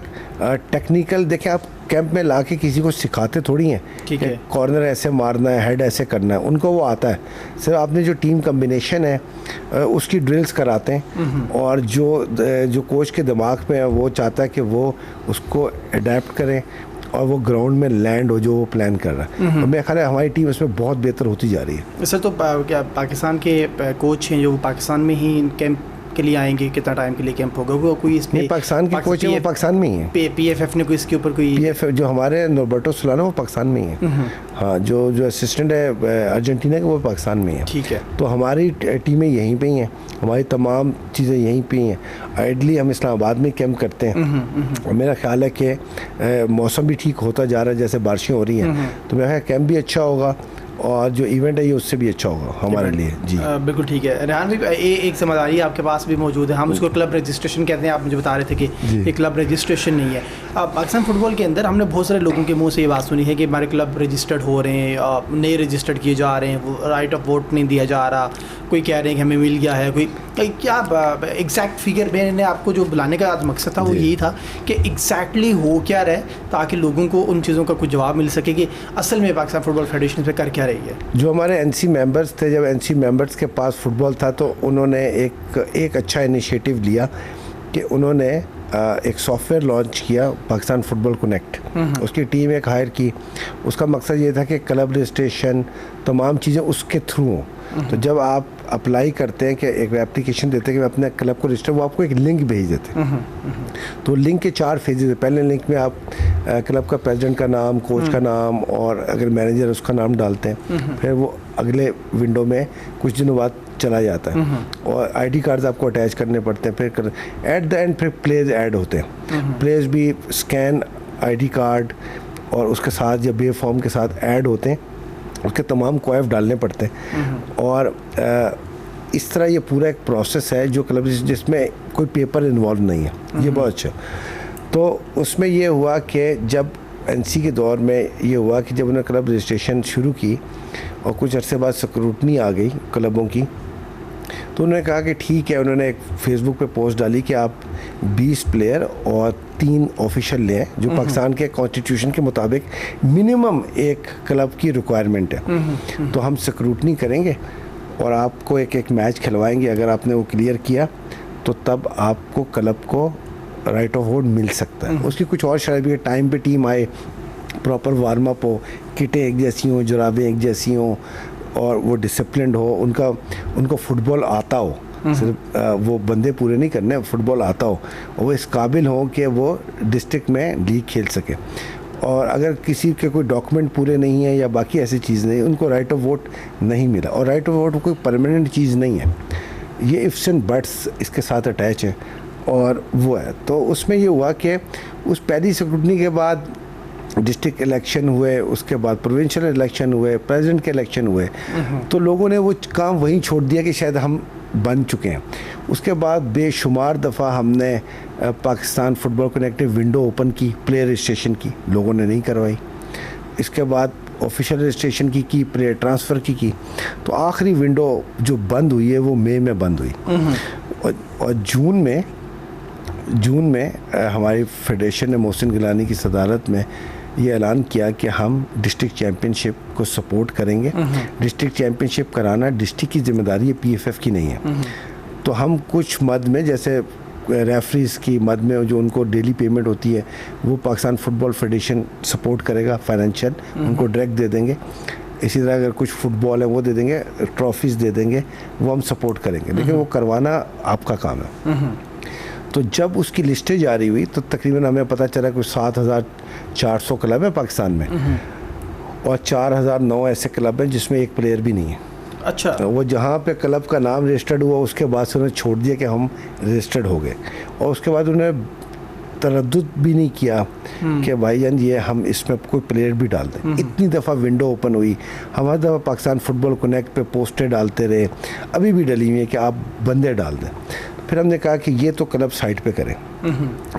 टेक्निकल, देखें आप कैंप में लाके किसी को सिखाते थोड़ी हैं कि कॉर्नर ऐसे मारना है, हेड ऐसे करना है, उनको वो आता है। सिर्फ आपने जो टीम कम्बिनेशन है उसकी ड्रिल्स कराते हैं, और जो कोच के दिमाग में है वो चाहता है कि वो उसको अडेप्ट करें और वो ग्राउंड में लैंड हो जो वो प्लान कर रहा है। और मेरा ख्याल है हमारी टीम इसमें बहुत बेहतर होती जा रही है। सर, तो क्या पाकिस्तान के कोच हैं जो पाकिस्तान में ही कैंप के लिए आएंगे, कितना टाइम के लिए कैंप होगा, वो कोई इसमें पाकिस्तान की कोच है, वो पाकिस्तान में ही है। PFF ने कोई इसके ऊपर कोई PFF जो हमारे नॉर्बर्टो सोलानो वो पाकिस्तान में ही है। हाँ, जो असिस्टेंट है अर्जेंटीना का वो पाकिस्तान में है। ठीक है। तो हमारी टीमें यहीं पे ही हैं, हमारी तमाम चीज़ें यहीं पे ही हैं। आइडली हम इस्लामाबाद में कैंप करते हैं और मेरा ख्याल है कि मौसम भी ठीक होता जा रहा है, जैसे बारिशें हो रही हैं, तो मेरा ख्याल कैंप भी अच्छा होगा और जो इवेंट है ये उससे भी अच्छा होगा हमारे लिए। जी बिल्कुल ठीक है। रेहान भाई, एक समझदारी आपके पास भी मौजूद है, हम उसको क्लब रजिस्ट्रेशन कहते हैं। आप मुझे बता रहे थे कि ये क्लब रजिस्ट्रेशन नहीं है। पाकिस्तान फुटबॉल के अंदर हमने बहुत सारे लोगों के मुंह से ये बात सुनी है कि हमारे क्लब रजिस्टर्ड हो रहे हैं, नए रजिस्टर्ड किए जा रहे हैं, वो राइट ऑफ वोट नहीं दिया जा रहा, कोई कह रहे हैं कि हमें मिल गया है, कोई क्या एग्जैक्ट फिगर। मैंने आपको जो बुलाने का मकसद था वो यही था कि एग्जैक्टली हो क्या रहा है, ताकि लोगों को उन चीज़ों का कुछ जवाब मिल सके कि असल में पाकिस्तान फुटबॉल फेडरेशन पे कर क्या रही है। जो हमारे NC मेंबर्स थे, जब NC मेंबर्स के पास फुटबॉल था तो उन्होंने एक अच्छा इनिशिएटिव लिया कि उन्होंने एक सॉफ्टवेयर लॉन्च किया, पाकिस्तान फुटबॉल कनेक्ट। उसकी टीम एक हायर की। उसका मकसद ये था कि क्लब रजिस्ट्रेशन तमाम चीज़ें उसके थ्रू हों। तो जब आप अप्लाई करते हैं कि एक एप्लीकेशन देते हैं कि मैं अपने क्लब को रजिस्टर, वो आपको एक लिंक भेज देते हैं। तो लिंक के 4 फेजेज है। पहले लिंक में आप क्लब का प्रेसिडेंट का नाम, कोच का नाम और अगर मैनेजर उसका नाम डालते हैं। फिर वो अगले विंडो में कुछ दिनों बाद चला जाता है और ID कार्ड्स आपको अटैच करने पड़ते हैं। फिर एट द एंड फिर प्लेज ऐड होते हैं। प्लेज भी स्कैन ID कार्ड और उसके साथ या बे फॉर्म के साथ ऐड होते हैं, उसके तमाम क्वाइफ डालने पड़ते हैं। और इस तरह ये पूरा एक प्रोसेस है जो क्लब जिसमें कोई पेपर इन्वॉल्व नहीं है। ये बहुत अच्छा। तो उसमें ये हुआ कि जब NC के दौर में ये हुआ कि जब उन्होंने क्लब रजिस्ट्रेशन शुरू की और कुछ अरसे बाद स्क्रूटनी आ गई क्लबों की, तो उन्होंने कहा कि ठीक है। उन्होंने एक फेसबुक पे पोस्ट डाली कि आप 20 प्लेयर और 3 ऑफिशियल लें, जो पाकिस्तान के कॉन्स्टिट्यूशन के मुताबिक मिनिमम एक क्लब की रिक्वायरमेंट है। तो हम स्क्रूटनी करेंगे और आपको एक मैच खिलवाएंगे। अगर आपने वो क्लियर किया तो तब आपको क्लब को राइट ऑफ वोट मिल सकता है। उसकी कुछ और शर्त भी है, टाइम पे टीम आए, प्रॉपर वार्म अप हो, किटें एक जैसी हों, जुराबें एक जैसी हों और वो डिसिप्लिन हो, उनको फुटबॉल आता हो। सिर्फ वो बंदे पूरे नहीं करने, फुटबॉल आता हो और वो इस काबिल हो कि वो डिस्ट्रिक्ट में लीग खेल सके। और अगर किसी के कोई डॉक्यूमेंट पूरे नहीं है या बाकी ऐसी चीज़ नहीं, उनको राइट ऑफ वोट नहीं मिला। और राइट ऑफ वोट कोई परमानेंट चीज़ नहीं है, ये इफ्स एंड बट्स इसके साथ अटैच है और वो है। तो उसमें ये हुआ कि उस पहली स्क्रूटनी के बाद डिस्ट्रिक्ट इलेक्शन हुए, उसके बाद प्रोविंशियल इलेक्शन हुए, प्रेसिडेंट के इलेक्शन हुए, तो लोगों ने वो काम वहीं छोड़ दिया कि शायद हम बन चुके हैं। उसके बाद बेशुमार दफ़ा हमने Pakistan football connective window open की, प्लेयर रजिस्ट्रेशन की, लोगों ने नहीं करवाई। इसके बाद ऑफिशियल रजिस्ट्रेशन की प्लेयर ट्रांसफ़र की। तो आखिरी विंडो जो बंद हुई है वो मई में बंद हुई और जून में हमारी फेडरेशन ने मोहसिन गिलानी की सदारत में ये ऐलान किया कि हम डिस्ट्रिक्ट चैम्पियनशिप को सपोर्ट करेंगे। डिस्ट्रिक्ट चैम्पियनशिप कराना डिस्ट्रिक्ट की जिम्मेदारी है, PFF की नहीं है। तो हम कुछ मद में, जैसे रेफरीज की मद में जो उनको डेली पेमेंट होती है, वो पाकिस्तान फुटबॉल फेडरेशन सपोर्ट करेगा फाइनेंशियल, उनको डायरेक्ट दे देंगे। इसी तरह अगर कुछ फुटबॉल है वो दे देंगे, ट्रॉफीज़ दे देंगे, वो हम सपोर्ट करेंगे, लेकिन वो करवाना आपका काम है। तो जब उसकी लिस्टें जारी हुई तो तकरीबन हमें पता चला कि 7,400 क्लब है पाकिस्तान में और 4,009 ऐसे क्लब हैं जिसमें एक प्लेयर भी नहीं है। अच्छा। वो जहाँ पे क्लब का नाम रजिस्टर्ड हुआ उसके बाद से उन्होंने छोड़ दिया कि हम रजिस्टर्ड हो गए और उसके बाद उन्होंने तरद्दुद भी नहीं किया कि भाईजान ये हम इसमें कोई प्लेयर भी डाल दें। इतनी दफ़ा विंडो ओपन हुई, हमारी दफ़ा पाकिस्तान फुटबॉल कनेक्ट पे पोस्टें डालते रहे, अभी भी डली हुई है कि आप बंदे डाल दें। फिर हमने कहा कि ये तो क्लब साइट पे करें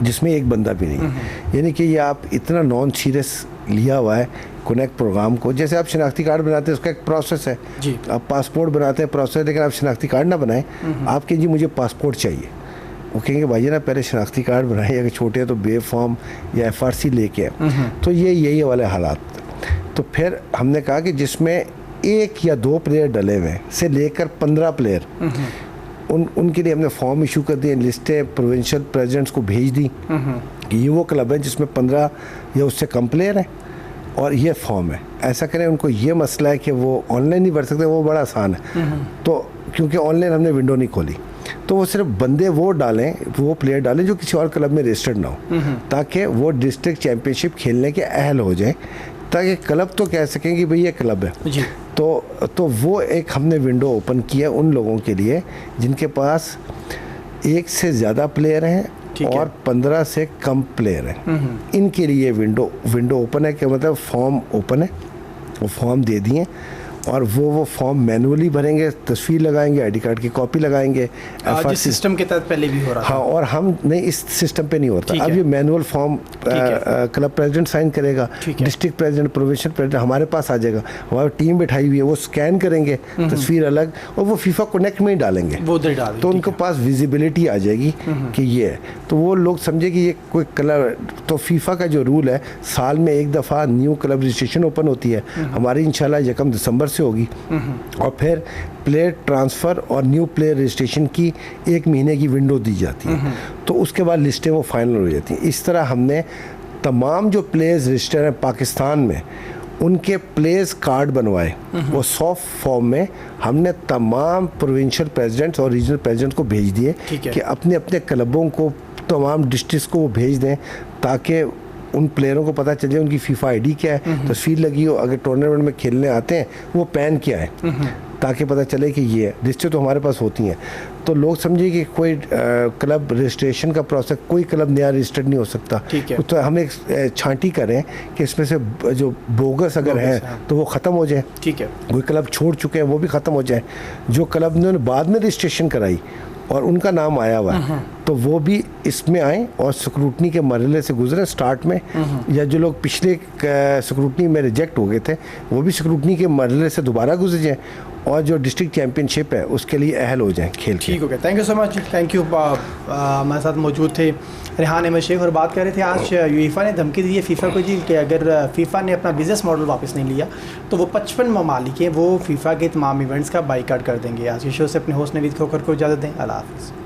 जिसमें एक बंदा भी नहीं है। यानी कि ये आप इतना नॉन सीरियस लिया हुआ है कनेक्ट प्रोग्राम को। जैसे आप शनाख्ती कार्ड बनाते हैं उसका एक प्रोसेस है जी। आप पासपोर्ट बनाते हैं प्रोसेस, लेकिन आप शनाख्ती कार्ड ना बनाएं, आप कहें जी मुझे पासपोर्ट चाहिए, वो कहेंगे भाई ना पहले शनाख्ती कार्ड बनाए, अगर छोटे हैं तो बे फॉर्म या FRC लेके आए। तो यही वाले हालात। तो फिर हमने कहा कि जिसमें 1 या 2 प्लेयर डले हुए से लेकर 15 प्लेयर, उनके लिए हमने फॉर्म इशू कर दिए, लिस्टें प्रोविंशियल प्रेसिडेंट्स को भेज दी कि ये वो क्लब है जिसमें 15 या उससे कम प्लेयर हैं और ये फॉर्म है। ऐसा करें, उनको ये मसला है कि वो ऑनलाइन नहीं भर सकते, वो बड़ा आसान है। तो क्योंकि ऑनलाइन हमने विंडो नहीं खोली, तो वो सिर्फ बंदे वो डालें, वो प्लेयर डालें जो किसी और क्लब में रजिस्टर्ड ना हो, ताकि वो डिस्ट्रिक्ट चैम्पियनशिप खेलने के अहल हो जाए, ताकि क्लब तो कह सकें कि भाई ये क्लब है जी। तो वो एक हमने विंडो ओपन किया उन लोगों के लिए जिनके पास एक से ज़्यादा प्लेयर हैं और 15 से कम प्लेयर हैं। इनके लिए विंडो ओपन है, कि मतलब फॉर्म ओपन है, वो फॉर्म दे दिए और वो फॉर्म मैनुअली भरेंगे, तस्वीर लगाएंगे, आईडी कार्ड की कॉपी लगाएंगे। जिस सिस्टम के तहत पहले भी हो रहा था। हाँ, और हम नहीं, इस सिस्टम पे नहीं होता। अब ये manual form club president sign करेगा, डिस्ट्रिक्ट प्रेसिडेंट, प्रोविंशियल प्रेसिडेंट हमारे पास आ जाएगा, हमारी टीम बैठाई हुई है, वो स्कैन करेंगे, तस्वीर अलग, और वो फीफा कनेक्ट में ही डालेंगे, वो उधर डाल, तो उनके पास विजिबिलिटी आ जाएगी कि ये है, तो वो लोग समझे कि ये कोई क्लब। तो फीफा का जो रूल है, साल में एक दफ़ा न्यू क्लब रजिस्ट्रेशन ओपन होती है, हमारी इंशाल्लाह 1 दिसंबर से होगी, और फिर प्लेयर ट्रांसफ़र और न्यू प्लेयर रजिस्ट्रेशन की 1 महीने की विंडो दी जाती है, तो उसके बाद लिस्टें वो फाइनल हो जाती हैं। इस तरह हमने तमाम जो प्लेयर्स रजिस्टर हैं पाकिस्तान में, उनके प्लेयर्स कार्ड बनवाए, वो सॉफ्ट फॉर्म में हमने तमाम प्रोविंशियल प्रेसिडेंट्स और रीजनल प्रेसिडेंट्स को भेज दिए कि अपने अपने क्लबों को, तमाम डिस्ट्रिक्ट्स को वो भेज दें, ताकि उन प्लेयरों को पता चल जाए उनकी फीफा आईडी क्या है, तस्वीर लगी हो, अगर टूर्नामेंट में खेलने आते हैं वो पैन क्या है, ताकि पता चले कि ये है। लिस्टें तो हमारे पास होती हैं, तो लोग समझिए कि कोई क्लब रजिस्ट्रेशन का प्रोसेस, कोई क्लब नया रजिस्टर्ड नहीं हो सकता, तो हम एक छांटी करें कि इसमें से जो बोगस अगर है तो वो ख़त्म हो जाए, ठीक है, कोई क्लब छोड़ चुके हैं वो भी ख़त्म हो जाए, जो क्लब ने बाद में रजिस्ट्रेशन कराई और उनका नाम आया हुआ है तो वो भी इसमें आए और स्क्रूटनी के मरहले से गुजरे स्टार्ट में, या जो लोग पिछले स्क्रूटनी में रिजेक्ट हो गए थे वो भी स्क्रूटनी के मरहले से दोबारा गुजर जाएँ और जो डिस्ट्रिक्ट चैम्पियनशिप है उसके लिए अहल हो जाएँ खेल। ठीक हो गया, thank you so much, thank you. हमारे साथ मौजूद थे रेहान अहमद शेख और बात कर रहे थे आज यूएफा ने धमकी दी है फीफा को जी कि अगर फीफा ने अपना बिजनेस मॉडल वापस नहीं लिया तो वो 55 ममालिक हैं वो फीफा के तमाम इवेंट्स का बाइकाट कर देंगे। आज के शो से अपने होस्ट नवीद खोखर को इजाज़त दें, अल्लाह हाफ़िज़।